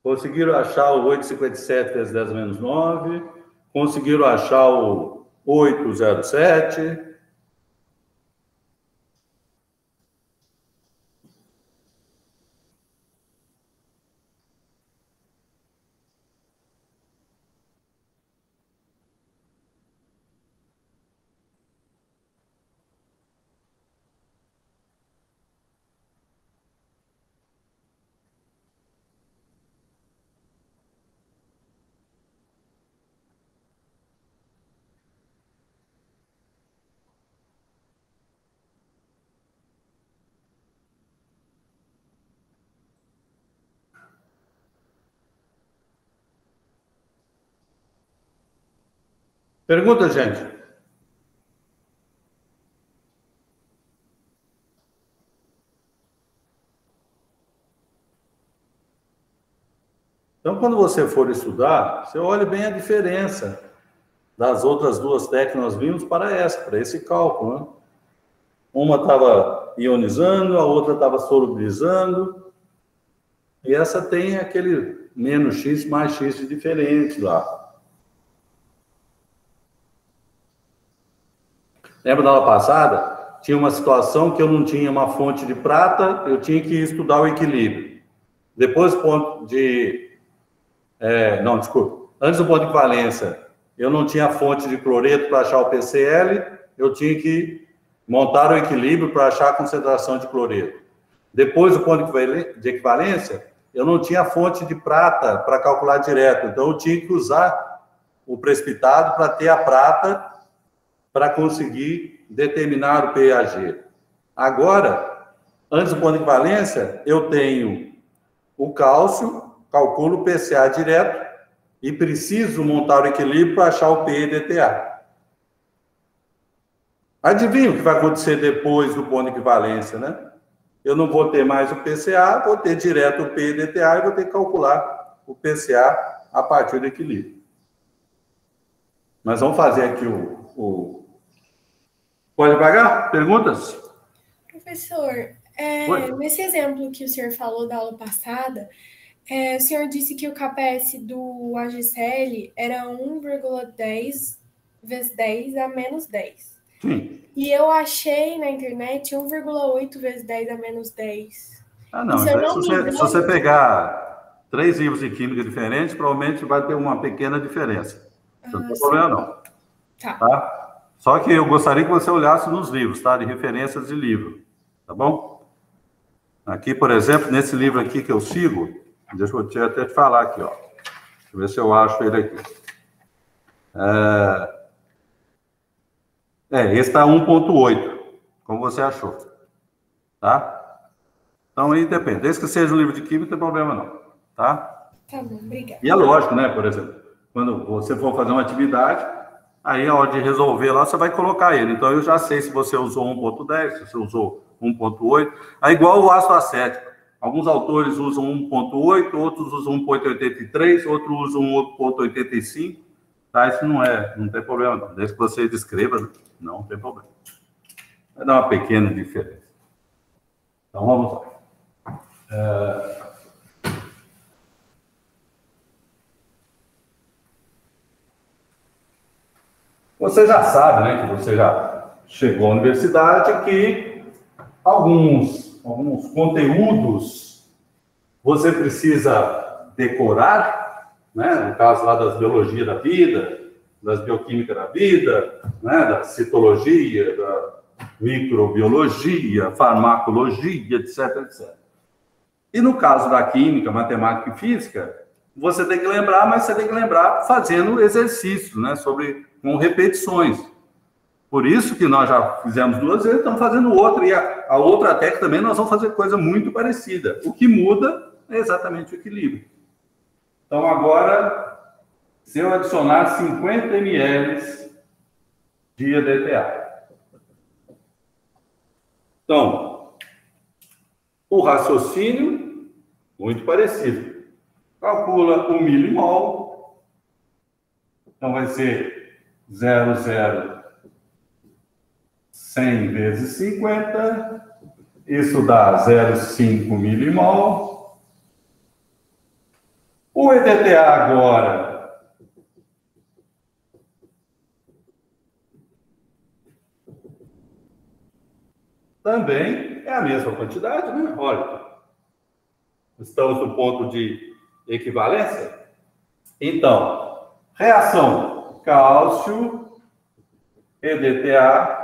Conseguiram achar o 857 vezes 10 menos 9. Conseguiram achar o 807. Pergunta, gente. Então, quando você for estudar, você olhe bem a diferença das outras duas técnicas que nós vimos para essa, para esse cálculo, né? Uma estava ionizando, a outra estava solubilizando, e essa tem aquele menos X mais X de diferente lá. Lembra da aula passada? Tinha uma situação que eu não tinha uma fonte de prata, eu tinha que estudar o equilíbrio. Depois, ponto de... Antes do ponto de valência, eu não tinha fonte de cloreto para achar o PCl, eu tinha que montar o equilíbrio para achar a concentração de cloreto. Depois do ponto de equivalência, eu não tinha fonte de prata para calcular direto, então eu tinha que usar o precipitado para ter a prata para conseguir determinar o PAG. Agora, antes do ponto de equivalência, eu tenho o cálcio, calculo o PCA direto e preciso montar o equilíbrio para achar o P e DTA. Adivinha o que vai acontecer depois do ponto de equivalência, né? Eu não vou ter mais o PCA, vou ter direto o P e DTA e vou ter que calcular o PCA a partir do equilíbrio. Mas vamos fazer aqui Pode pagar? Perguntas? Professor, nesse exemplo que o senhor falou da aula passada, o senhor disse que o KPS do AGCL era 1,10 vezes 10 a menos 10. Sim. E eu achei na internet 1,8 vezes 10 a menos 10. Ah, não. Se você pegar 3 livros de química diferentes, provavelmente vai ter uma pequena diferença. Não tem problema, não. Tá? Só que eu gostaria que você olhasse nos livros, tá? De referências de livro. Tá bom? Aqui, por exemplo, nesse livro aqui que eu sigo, deixa eu até te falar aqui, ó. Deixa eu ver se eu acho ele aqui. Esse está 1.8, como você achou. Tá? Então, aí depende. Desde que seja um livro de química, não tem problema não. Tá? Tá bom, obrigada. E é lógico, né? Por exemplo, quando você for fazer uma atividade, aí a hora de resolver lá, você vai colocar ele. Então, eu já sei se você usou 1.10, se você usou 1.8. É igual o ácido acético. Alguns autores usam 1.8, outros usam 1.83, outros usam 1.85. Tá? Isso não tem problema não. Desde que você descreva, não tem problema. Vai dar uma pequena diferença. Então, vamos lá. Você já sabe, né, que você já chegou à universidade, que alguns conteúdos você precisa decorar, né? No caso lá das biologia da vida, das bioquímica da vida, né? Da citologia, da microbiologia, farmacologia, etc, etc. E no caso da química, matemática e física, você tem que lembrar, mas você tem que lembrar fazendo exercícios, né? Com repetições. Por isso que nós já fizemos 2 vezes, estamos fazendo outra, e a outra até que também nós vamos fazer coisa muito parecida. O que muda é exatamente o equilíbrio. Então, agora, se eu adicionar 50 ml de EDTA. Então, o raciocínio, muito parecido. Calcula o milimol, então vai ser 100 vezes 50, isso dá 0,5 milimol. O EDTA agora também é a mesma quantidade, né? Olha, estamos no ponto de equivalência. Então, reação cálcio, EDTA,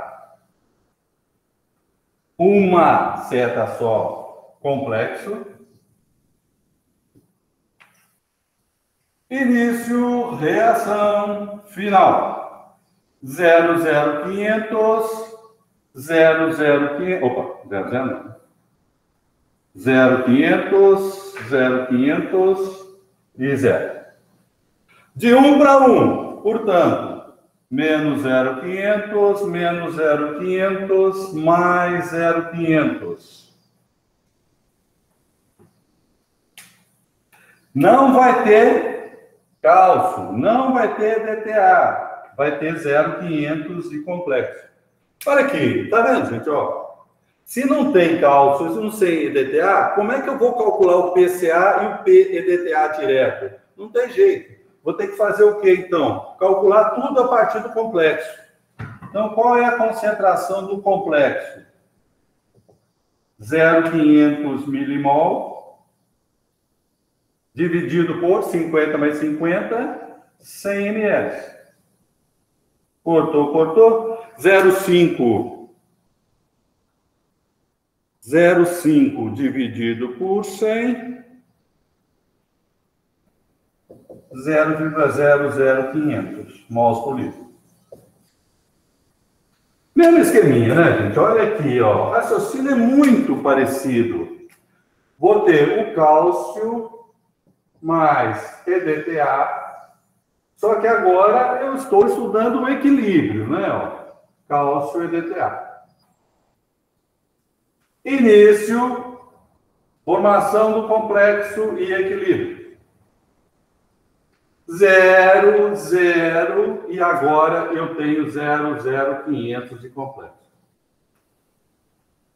uma seta só, complexo. Início, reação, final. 00500, 00500, opa, 00 não. 0500, 0500 e 0. De 1 para 1, portanto, menos 0,500, menos 0,500, mais 0,500. Não vai ter cálcio, não vai ter EDTA, vai ter 0,500 de complexo. Olha aqui, tá vendo, gente? Ó, se não tem cálcio, se não tem EDTA, como é que eu vou calcular o PCA e o PEDTA direto? Não tem jeito. Vou ter que fazer o quê, então? Calcular tudo a partir do complexo. Então, qual é a concentração do complexo? 0,500 milimol, dividido por 50 mais 50, 100 ml. Cortou, cortou. 0,5 dividido por 100, 0,00500 mols por litro. Mesmo esqueminha, né, gente? Olha aqui, ó. O raciocínio é muito parecido. Vou ter o cálcio mais EDTA, só que agora eu estou estudando o equilíbrio, né? Ó. Cálcio e EDTA. Início, formação do complexo e equilíbrio. 0, 0, e agora eu tenho 0,0500 de complexo.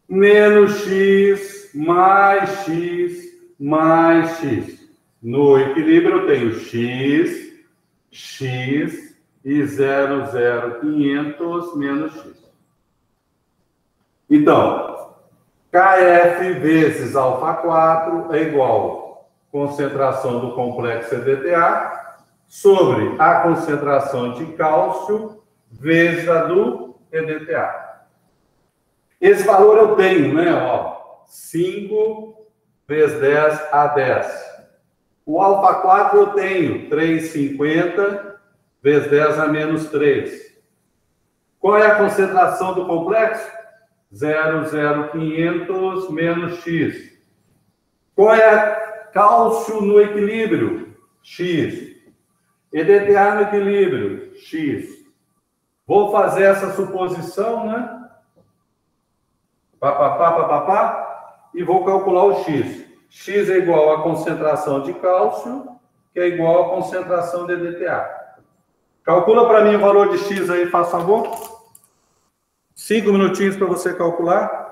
Menos x, mais x, mais x. No equilíbrio eu tenho x, x e 0,0500 menos x. Então, KF vezes alfa 4 é igual a concentração do complexo EDTA sobre a concentração de cálcio vezes a do EDTA. Esse valor eu tenho, né? Ó, 5 vezes 10 a 10. O alfa 4 eu tenho 3,50 vezes 10 a menos 3. Qual é a concentração do complexo? 0,0500 menos x. Qual é a cálcio no equilíbrio? X. EDTA no equilíbrio? X. Vou fazer essa suposição, né? E vou calcular o x. X é igual à concentração de cálcio, que é igual à concentração de EDTA. Calcula para mim o valor de x aí, faz favor. 5 minutinhos para você calcular.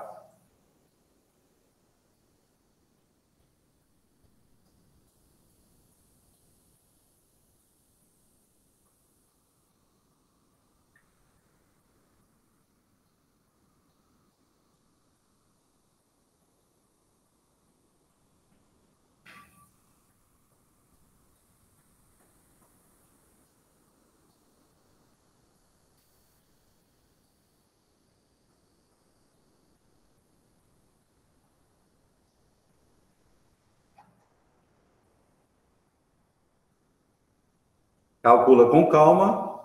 Calcula com calma,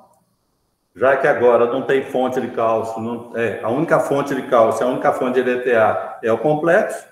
já que agora não tem fonte de cálcio, a única fonte de cálcio, a única fonte de EDTA é o complexo.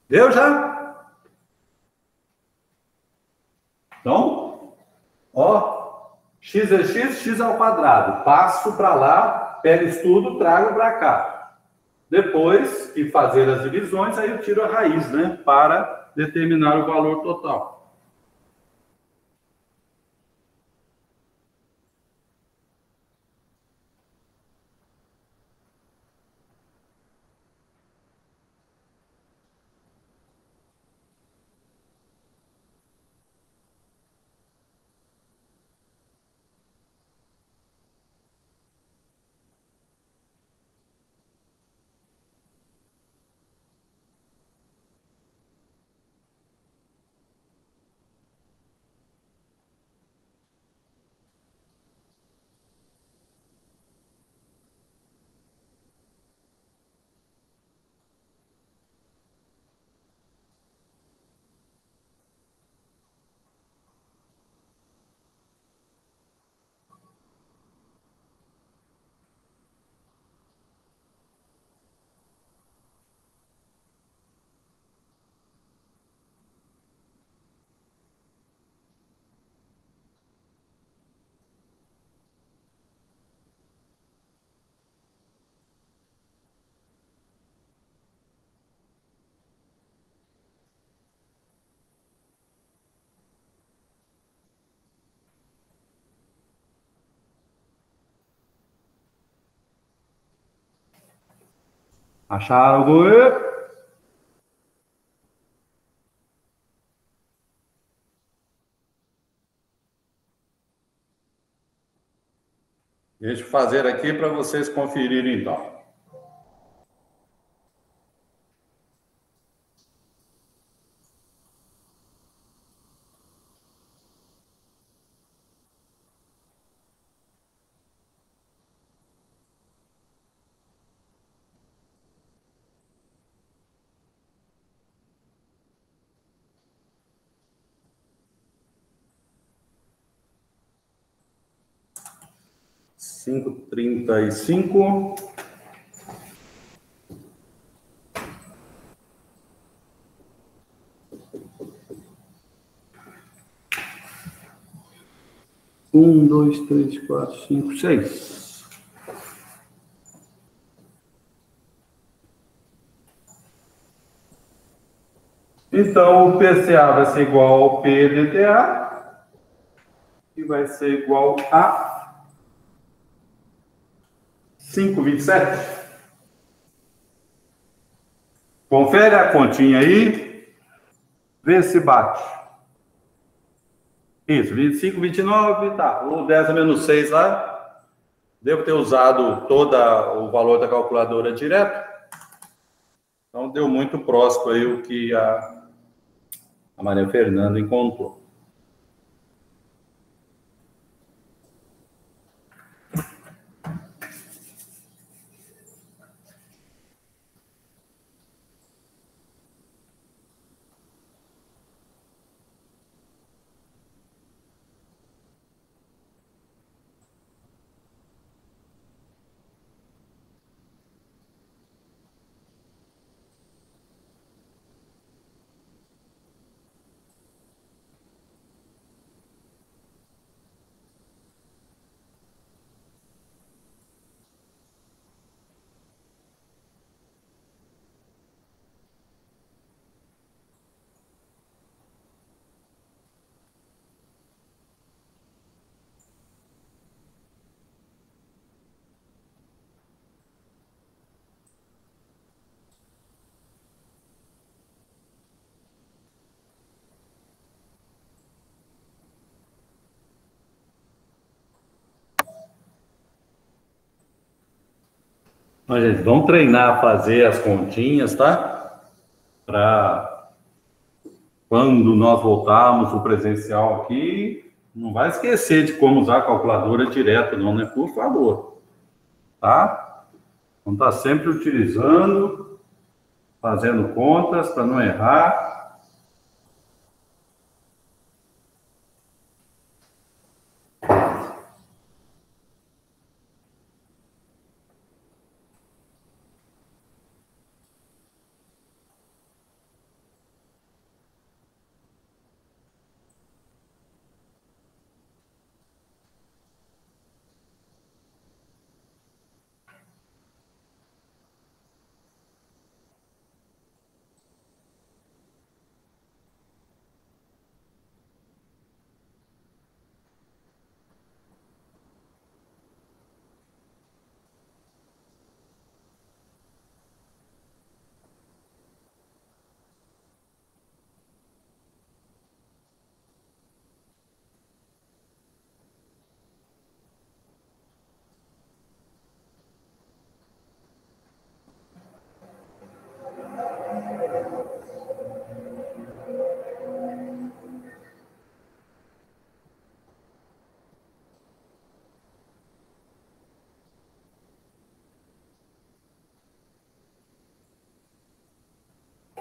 Deu já? Então, ó, x é x, x ao quadrado. Passo para lá, pego isso tudo, trago para cá. Depois de fazer as divisões, aí eu tiro a raiz, né? Para determinar o valor total. Acharam algo aí? Deixa eu fazer aqui para vocês conferirem, então. Cinco 35. 1, 2, 3, 4, 5, 6. Então, o PCA vai ser igual ao PDTA, e vai ser igual a 5,27. Confere a continha aí, vê se bate. Isso, 25, 29, tá. O 10 a menos 6 lá, devo ter usado todo o valor da calculadora direto. Então, deu muito próximo aí o que a Maria Fernanda encontrou. Então, gente, vamos treinar a fazer as continhas, tá? Para quando nós voltarmos o presencial aqui, não vai esquecer de como usar a calculadora direto, não, né? Por favor. Tá? Então, tá sempre utilizando, fazendo contas para não errar.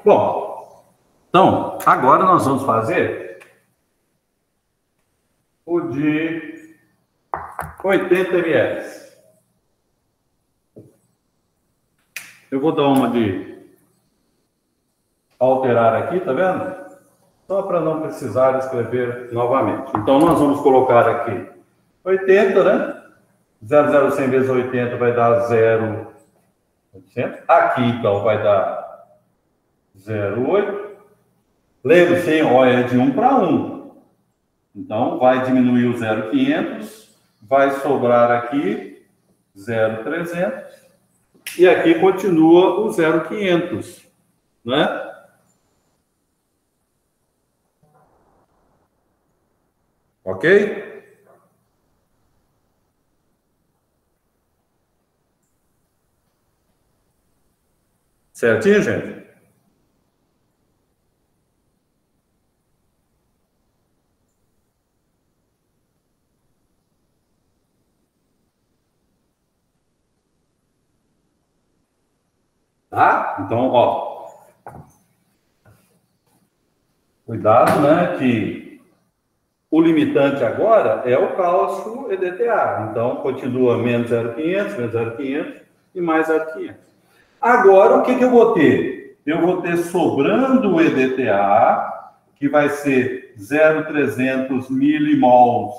Bom, então, agora nós vamos fazer o de 80 ml. Eu vou dar uma de alterar aqui, tá vendo? Só para não precisar escrever novamente. Então, nós vamos colocar aqui 80, né? 0,0100 vezes 80 vai dar 0,800. Aqui, então, vai dar 0,8. Lembre-se, olha, é de 1 para 1. Então, vai diminuir o 0,500. Vai sobrar aqui 0,300. E aqui continua o 0,500, né? Ok? Certinho, gente? Tá? Então, ó. Cuidado, né? Que o limitante agora é o cálcio EDTA. Então, continua menos 0,500, menos 0,500 e mais 0,500. Agora, o que eu vou ter? Eu vou ter sobrando o EDTA, que vai ser 0,300 milimols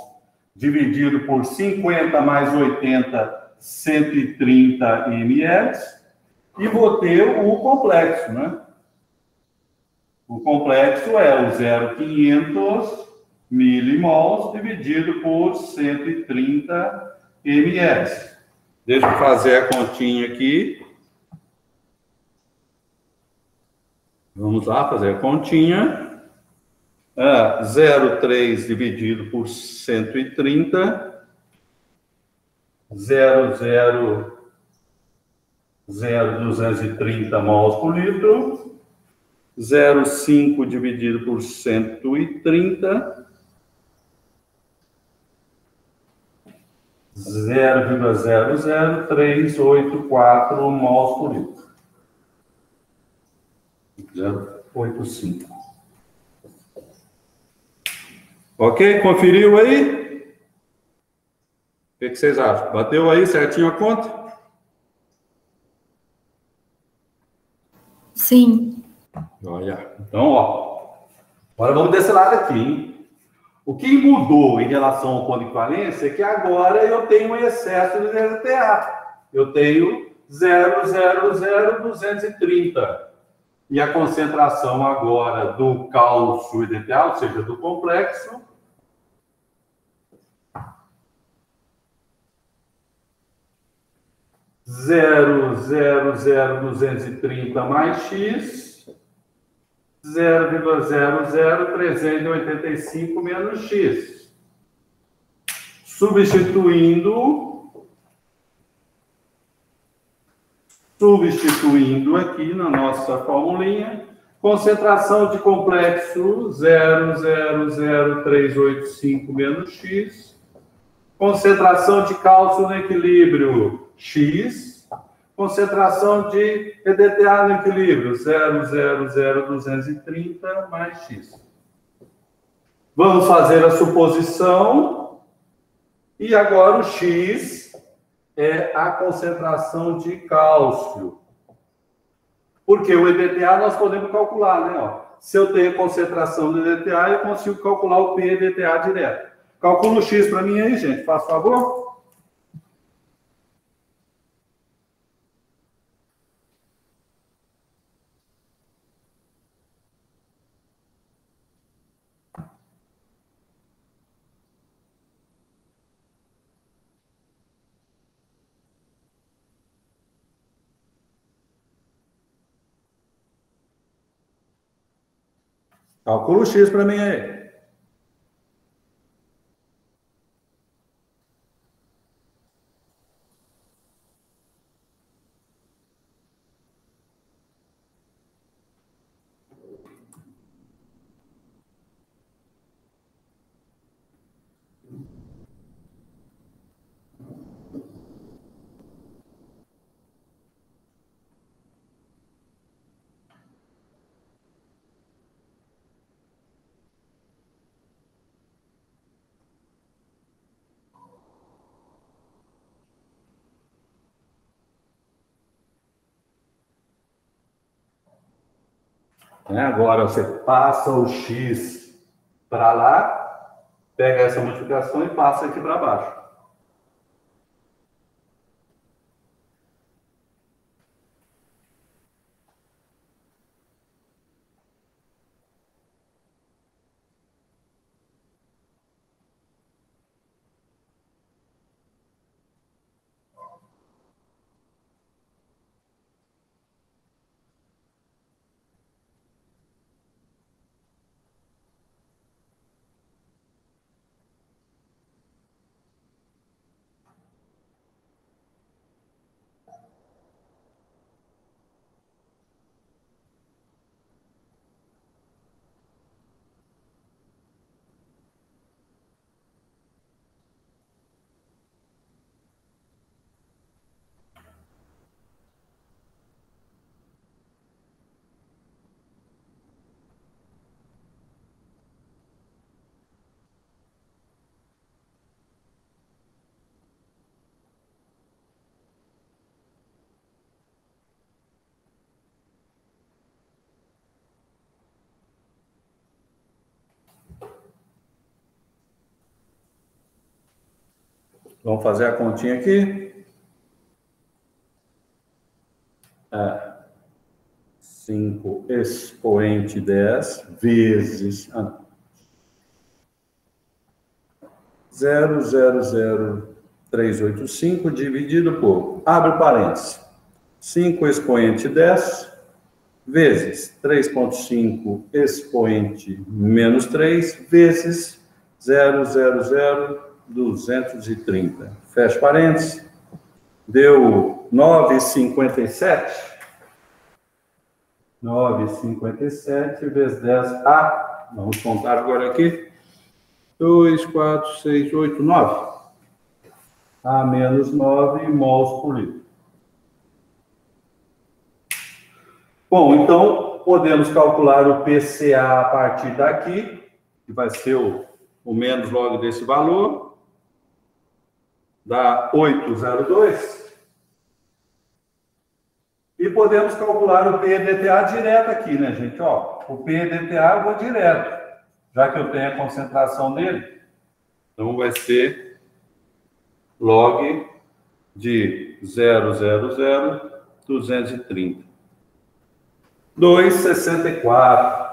dividido por 50 mais 80, 130 ml. E vou ter o complexo, né? O complexo é o 0,500 milimols dividido por 130 ml. Deixa eu fazer a continha aqui. Vamos lá fazer a continha. 0,3 dividido por 130. 0,230 mols por litro. 0,5 dividido por 130. 0,00384 mols por litro. 0,85. Ok? Conferiu aí? O que vocês acham? Bateu aí certinho a conta? Sim. Olha. Então, ó. Agora vamos desse lado aqui, hein? O que mudou em relação ao ponto de equivalência é que agora eu tenho um excesso de DTA. Eu tenho 0,00230. E a concentração agora do cálcio EDTA, ou seja, do complexo, zero zero zero 230 mais X, 0,00385 menos X. Substituindo aqui na nossa formulinha, concentração de complexo 0,00385 menos X, concentração de cálcio no equilíbrio X, concentração de EDTA no equilíbrio 0,00230 mais X. Vamos fazer a suposição e agora o X é a concentração de cálcio. Porque o EDTA nós podemos calcular, né? Ó, se eu tenho concentração do EDTA, eu consigo calcular o P-EDTA direto. Calcula o X para mim aí, gente, faz favor. Calcula o X para mim aí. Agora você passa o X para lá, pega essa multiplicação e passa aqui para baixo. Vamos fazer a continha aqui. 5 expoente 10 vezes 0,00385 dividido por, abre parênteses, 5 expoente 10 vezes 3,5 expoente menos 3 vezes 0,00230. Fecha parênteses. Deu 9,57. 9,57 vezes 10 A. Vamos contar agora aqui. 2, 4, 6, 8, 9. A menos 9 mols por litro. Bom, então, podemos calcular o PCA a partir daqui, que vai ser o menos logo desse valor. Dá 802. E podemos calcular o PEDTA direto aqui, né, gente? Ó, o PEDTA eu vou direto, já que eu tenho a concentração dele. Então, vai ser log de 0,00230. 2,64.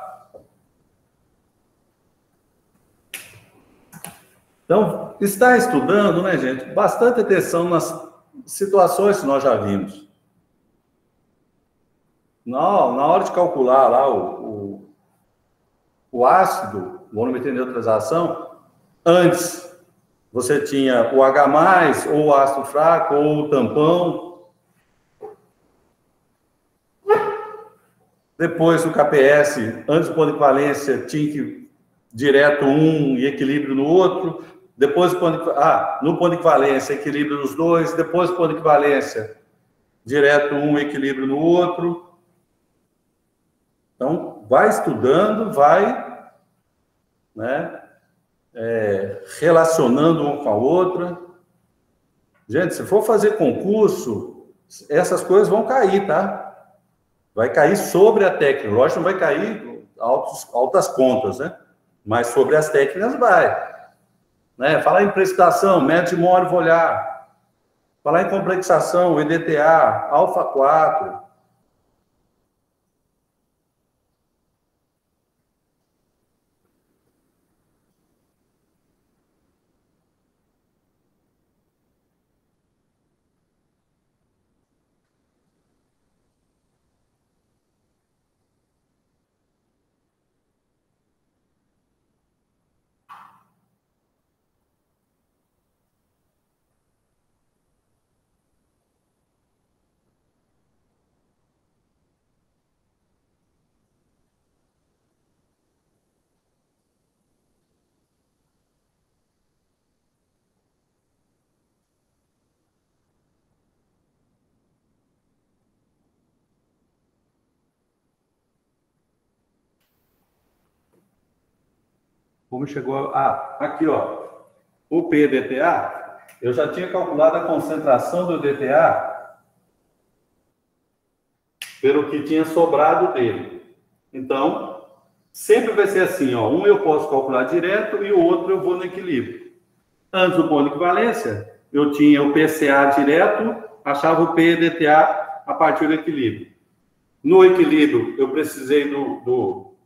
Então, está estudando, né, gente? Bastante atenção nas situações que nós já vimos. Na hora de calcular lá o ácido, volumetria de neutralização, antes você tinha o H+, ou o ácido fraco, ou o tampão. Depois o KPS, antes do ponto de equivalência, tinha que direto um e equilíbrio no outro. Depois no ponto de equivalência, equilíbrio nos dois. Depois do ponto de equivalência, direto um, equilíbrio no outro. Então, vai estudando, vai, né, relacionando uma com a outra. Gente, se for fazer concurso, essas coisas vão cair, tá? Vai cair sobre a técnica. Lógico, não vai cair altas contas, né? Mas sobre as técnicas vai. Né? Falar em precipitação, médio de mole vou olhar. Falar em complexação, EDTA, alfa 4. Como chegou... aqui, ó. O PDTA, eu já tinha calculado a concentração do DTA pelo que tinha sobrado dele. Então, sempre vai ser assim, ó. Um eu posso calcular direto e o outro eu vou no equilíbrio. Antes do ponto de equivalência, eu tinha o PCA direto, achava o PDTA a partir do equilíbrio. No equilíbrio, eu precisei no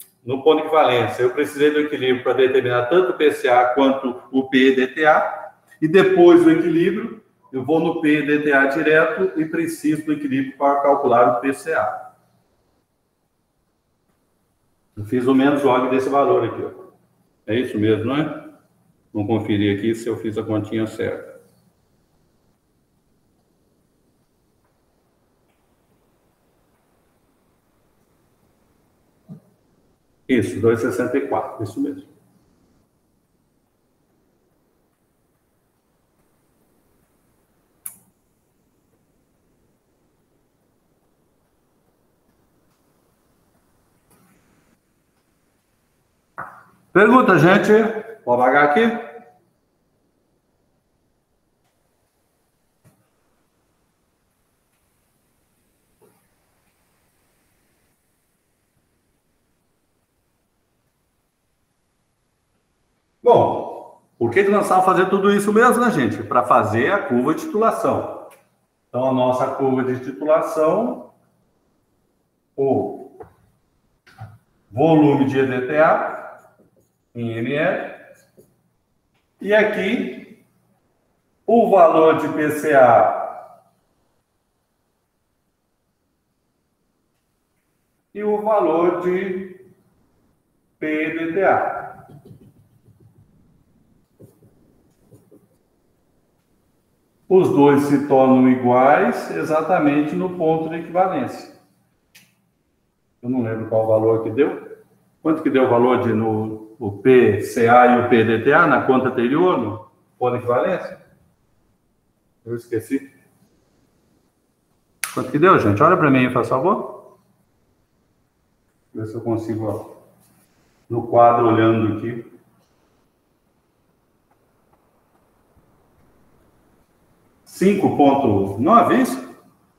ponto de equivalência, eu precisei do equilíbrio para determinar tanto o PCA quanto o PDTA, e depois do equilíbrio, eu vou no PDTA direto e preciso do equilíbrio para calcular o PCA. Eu fiz o menos log desse valor aqui, ó. É isso mesmo, não é? Vamos conferir aqui se eu fiz a continha certa. Isso, 2,64, isso mesmo. Pergunta, gente. Vou apagar aqui. Bom, Por que nós estamos fazendo tudo isso mesmo, né, gente? Para fazer a curva de titulação. Então, a nossa curva de titulação, o volume de EDTA em ml, e aqui o valor de PCA e o valor de PDTA. Os dois se tornam iguais exatamente no ponto de equivalência. Eu não lembro qual o valor que deu. Quanto que deu o valor no PCA e o PDTA na conta anterior, no ponto de equivalência? Eu esqueci. Quanto que deu, gente? Olha para mim, faz favor. Ver se eu consigo, ó, no quadro, olhando aqui. 5,9, isso?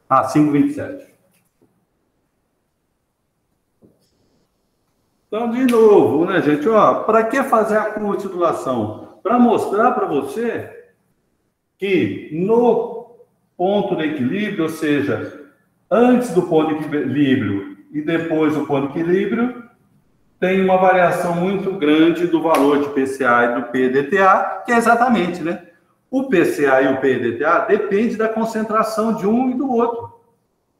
5,27. Então, de novo, né, gente? Para que fazer a curva de titulação? Para mostrar para você que no ponto de equilíbrio, ou seja, antes do ponto de equilíbrio e depois do ponto de equilíbrio, tem uma variação muito grande do valor de PCA e do PDTA, que é exatamente, né? O PCA e o PDTA depende da concentração de um e do outro.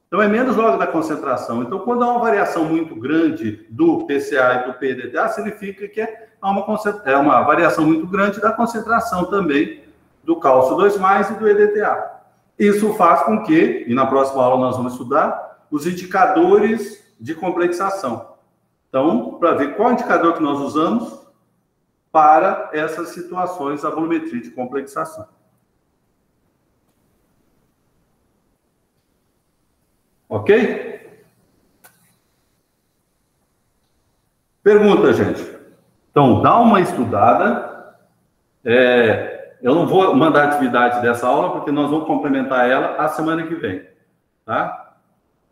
Então, é menos logo da concentração. Então, quando há uma variação muito grande do PCA e do PDTA, significa que é uma variação muito grande da concentração também do cálcio 2+, e do EDTA. Isso faz com que, e na próxima aula nós vamos estudar, os indicadores de complexação. Então, para ver qual indicador que nós usamos para essas situações da volumetria de complexação. Ok? Pergunta, gente. Então, dá uma estudada. Eu não vou mandar atividade dessa aula, porque nós vamos complementar ela a semana que vem. Tá?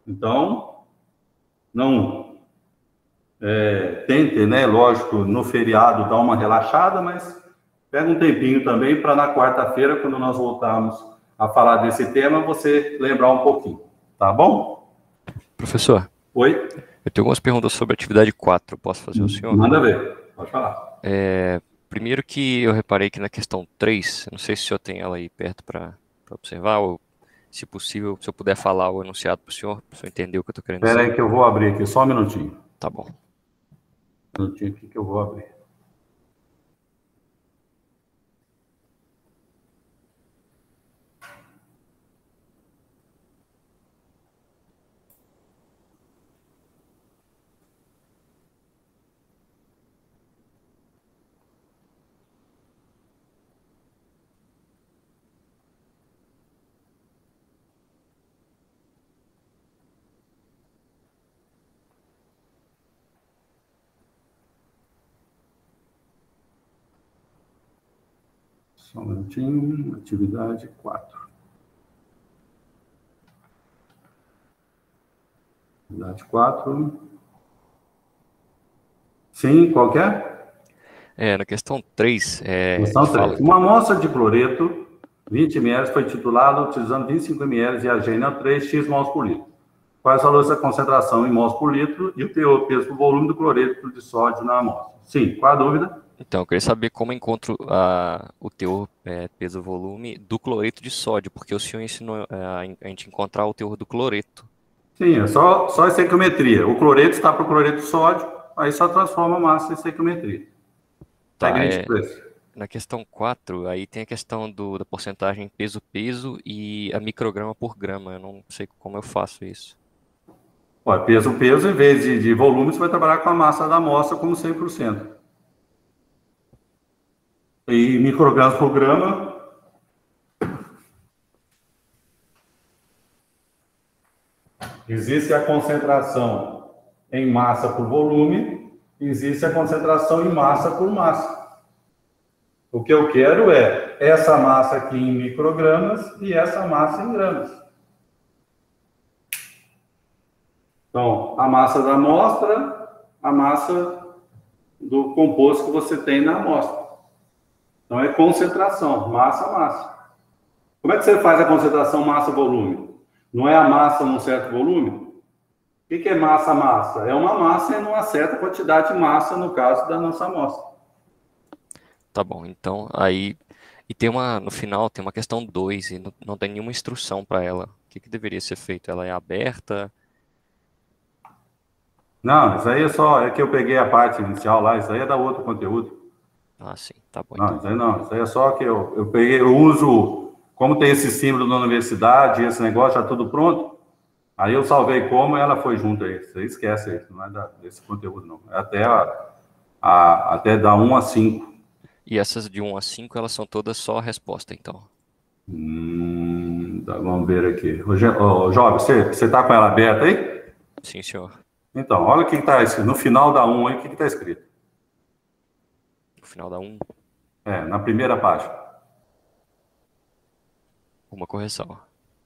Então, não... tente, né, lógico, no feriado dar uma relaxada, mas pega um tempinho também para na quarta-feira, quando nós voltarmos a falar desse tema, você lembrar um pouquinho, tá bom? Professor. Oi? Eu tenho algumas perguntas sobre a atividade 4, posso fazer ao senhor? Manda ver, pode falar. Primeiro que eu reparei que na questão 3, não sei se o senhor tem ela aí perto para observar, ou se possível, se eu puder falar o enunciado para o senhor entender o que eu estou querendo dizer. Espera aí que eu vou abrir aqui, só um minutinho. Tá bom. Um minutinho aqui que eu vou abrir. Só um minutinho, atividade 4. Atividade 4. Sim, qual que é? Na questão 3... questão 3. Uma amostra de cloreto, 20 ml, foi titulada utilizando 25 ml de AgNO3, X mols por litro. Quais os valores da concentração em mols por litro e o teor, peso por volume do cloreto de sódio na amostra? Sim, qual a dúvida? Então, eu queria saber como eu encontro o teor, peso, volume do cloreto de sódio, porque o senhor ensinou a gente encontrar o teor do cloreto. Sim, é só estequiometria. O cloreto está para o cloreto de sódio, aí só transforma a massa em estequiometria. Tá, na questão 4, aí tem a questão da porcentagem peso-peso e a micrograma por grama. Eu não sei como eu faço isso. Peso-peso, em vez de volume, você vai trabalhar com a massa da amostra como 100%. E microgramas por grama. Existe a concentração em massa por volume, existe a concentração em massa por massa. O que eu quero é essa massa aqui em microgramas e essa massa em gramas. Então, a massa da amostra, a massa do composto que você tem na amostra. Então é concentração, massa. Como é que você faz a concentração massa-volume? Não é a massa num certo volume? O que é massa? É uma massa em uma certa quantidade de massa, no caso da nossa amostra. Tá bom, então aí... E tem no final tem uma questão 2 e não tem nenhuma instrução para ela. O que deveria ser feito? Ela é aberta? Não, isso aí é que eu peguei a parte inicial lá, isso aí é da outro conteúdo. Ah, sim, tá bom. Não, então. isso aí não, isso aí é só que eu peguei, eu uso, como tem esse símbolo na universidade, esse negócio já tudo pronto, aí eu salvei como e ela foi junto aí. Você esquece aí, não é desse conteúdo não. É até da 1 a 5. E essas de 1 a 5, elas são todas só resposta, então? Vamos ver aqui. Ô, Jovem, você está com ela aberta aí? Sim, senhor. Então, olha o que está escrito. No final da 1 aí, o que está escrito? No final da 1? Na primeira página. Uma correção.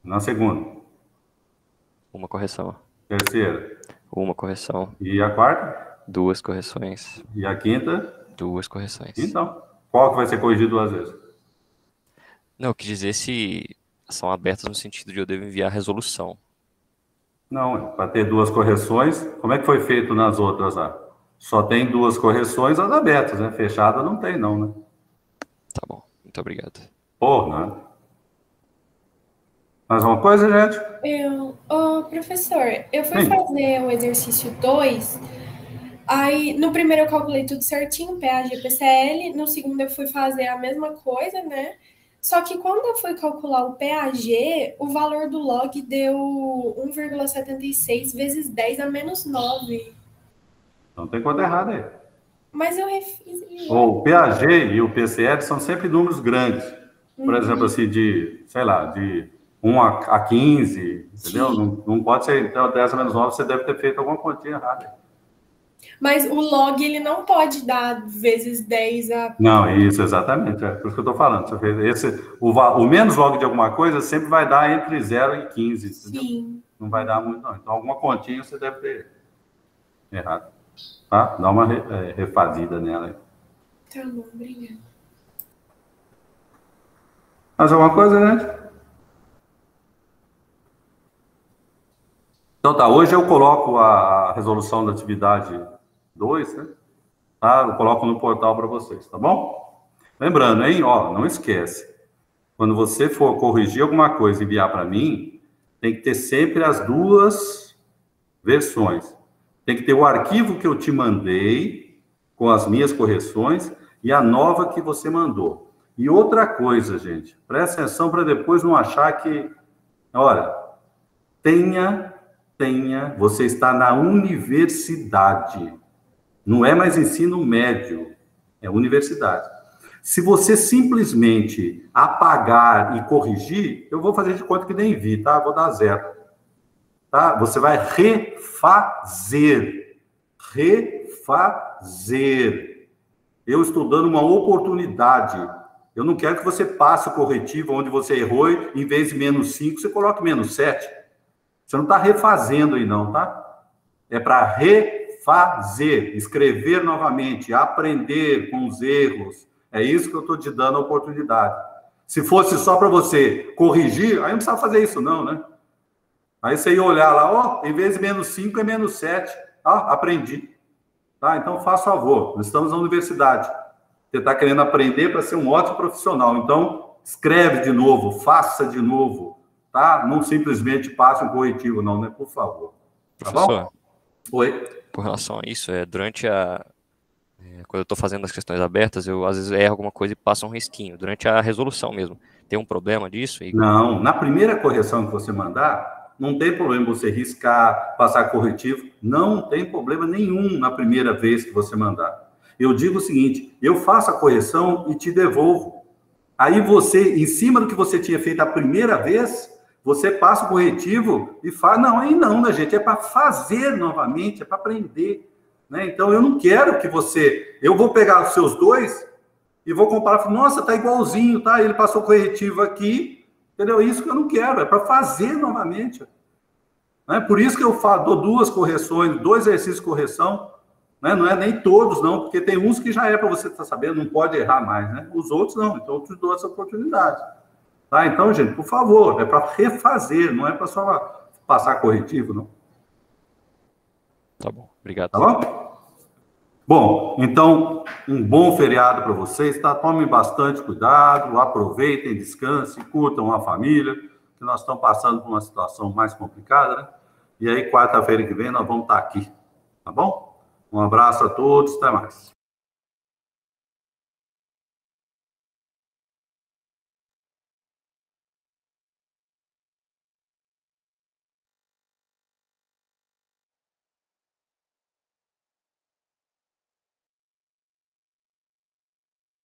Na segunda. Uma correção. Terceira. Uma correção. E a quarta? 2 correções. E a quinta? 2 correções. Então, qual que vai ser corrigido 2 vezes? Não, eu quis dizer se são abertas no sentido de eu devo enviar a resolução. Não, para ter 2 correções, como é que foi feito nas outras lá? Só tem 2 correções, as abertas, né? Fechada não tem não, né? Tá bom, muito obrigado. Porra, mais uma coisa, gente? Professor, eu fui fazer o exercício 2, aí no primeiro eu calculei tudo certinho, PAG, PCL, no segundo eu fui fazer a mesma coisa, né? Só que quando eu fui calcular o PAG, o valor do log deu 1,76 vezes 10 a menos 9. Então tem coisa errada aí. Mas eu refiz. O PAG e o PCL são sempre números grandes. Por exemplo, assim, de 1 a 15, entendeu? Não pode ser, então, 10 a menos 9, você deve ter feito alguma continha errada. Mas o log, ele não pode dar vezes 10 a... Não, isso, exatamente. É por isso que eu estou falando. O menos log de alguma coisa sempre vai dar entre 0 e 15, entendeu? Sim. Não vai dar muito, não. Então, alguma continha você deve ter errado. Tá? Dá uma refazida nela. Tá bom, obrigada. Mais alguma coisa, gente? Então tá, hoje eu coloco a resolução da atividade 2, né? Tá? Eu coloco no portal para vocês, tá bom? Lembrando, hein? Não esquece. Quando você for corrigir alguma coisa e enviar para mim, tem que ter sempre as 2 versões. Tem que ter o arquivo que eu te mandei, com as minhas correções, e a nova que você mandou. E outra coisa, gente, presta atenção para depois não achar que... Olha, você está na universidade. Não é mais ensino médio, é universidade. Se você simplesmente apagar e corrigir, eu vou fazer de conta que nem vi, tá? Vou dar 0. Tá? Você vai refazer. Eu estou dando uma oportunidade. Eu não quero que você passe o corretivo onde você errou e, em vez de menos 5, você coloque menos 7. Você não está refazendo aí, não, tá? É para refazer, escrever novamente, aprender com os erros. É isso que eu estou te dando a oportunidade. Se fosse só para você corrigir, aí não precisava fazer isso, não, né? Aí você ia olhar lá, em vez de menos 5 é menos 7. Aprendi. Tá? Então, faça favor, nós estamos na universidade. Você está querendo aprender para ser um ótimo profissional. Então, escreve de novo, faça de novo. Tá? Não simplesmente passe um corretivo, não, né? Por favor. Tá Professor, bom? Oi. Com relação a isso, durante quando eu estou fazendo as questões abertas, eu às vezes erro alguma coisa e passo um risquinho. Durante a resolução mesmo. Tem um problema disso? Não, na primeira correção que você mandar, não tem problema você riscar, passar corretivo. Não tem problema nenhum na primeira vez que você mandar. Eu digo o seguinte, eu faço a correção e te devolvo. Aí você, em cima do que você tinha feito a primeira vez, você passa o corretivo e fala, não, aí não, né, gente? É para fazer novamente, é para aprender. Né? Então, eu não quero que você... Eu vou pegar os seus 2 e vou comparar, falar, nossa, tá igualzinho, tá? Ele passou o corretivo aqui, entendeu? Isso que eu não quero, é para fazer novamente. Né? Por isso que eu dou 2 correções, 2 exercícios de correção, né? Não é nem todos, não, porque tem uns que já é para você estar sabendo, não pode errar mais, né? Os outros não, então eu te dou essa oportunidade. Tá? Então, gente, por favor, é para refazer, não é para só passar corretivo, não. Tá bom, obrigado. Tá bom? Bom, então, um bom feriado para vocês, tá? Tomem bastante cuidado, aproveitem, descansem, curtam a família, que nós estamos passando por uma situação mais complicada, né? E aí, quarta-feira que vem, nós vamos estar aqui, tá bom? Um abraço a todos, até mais.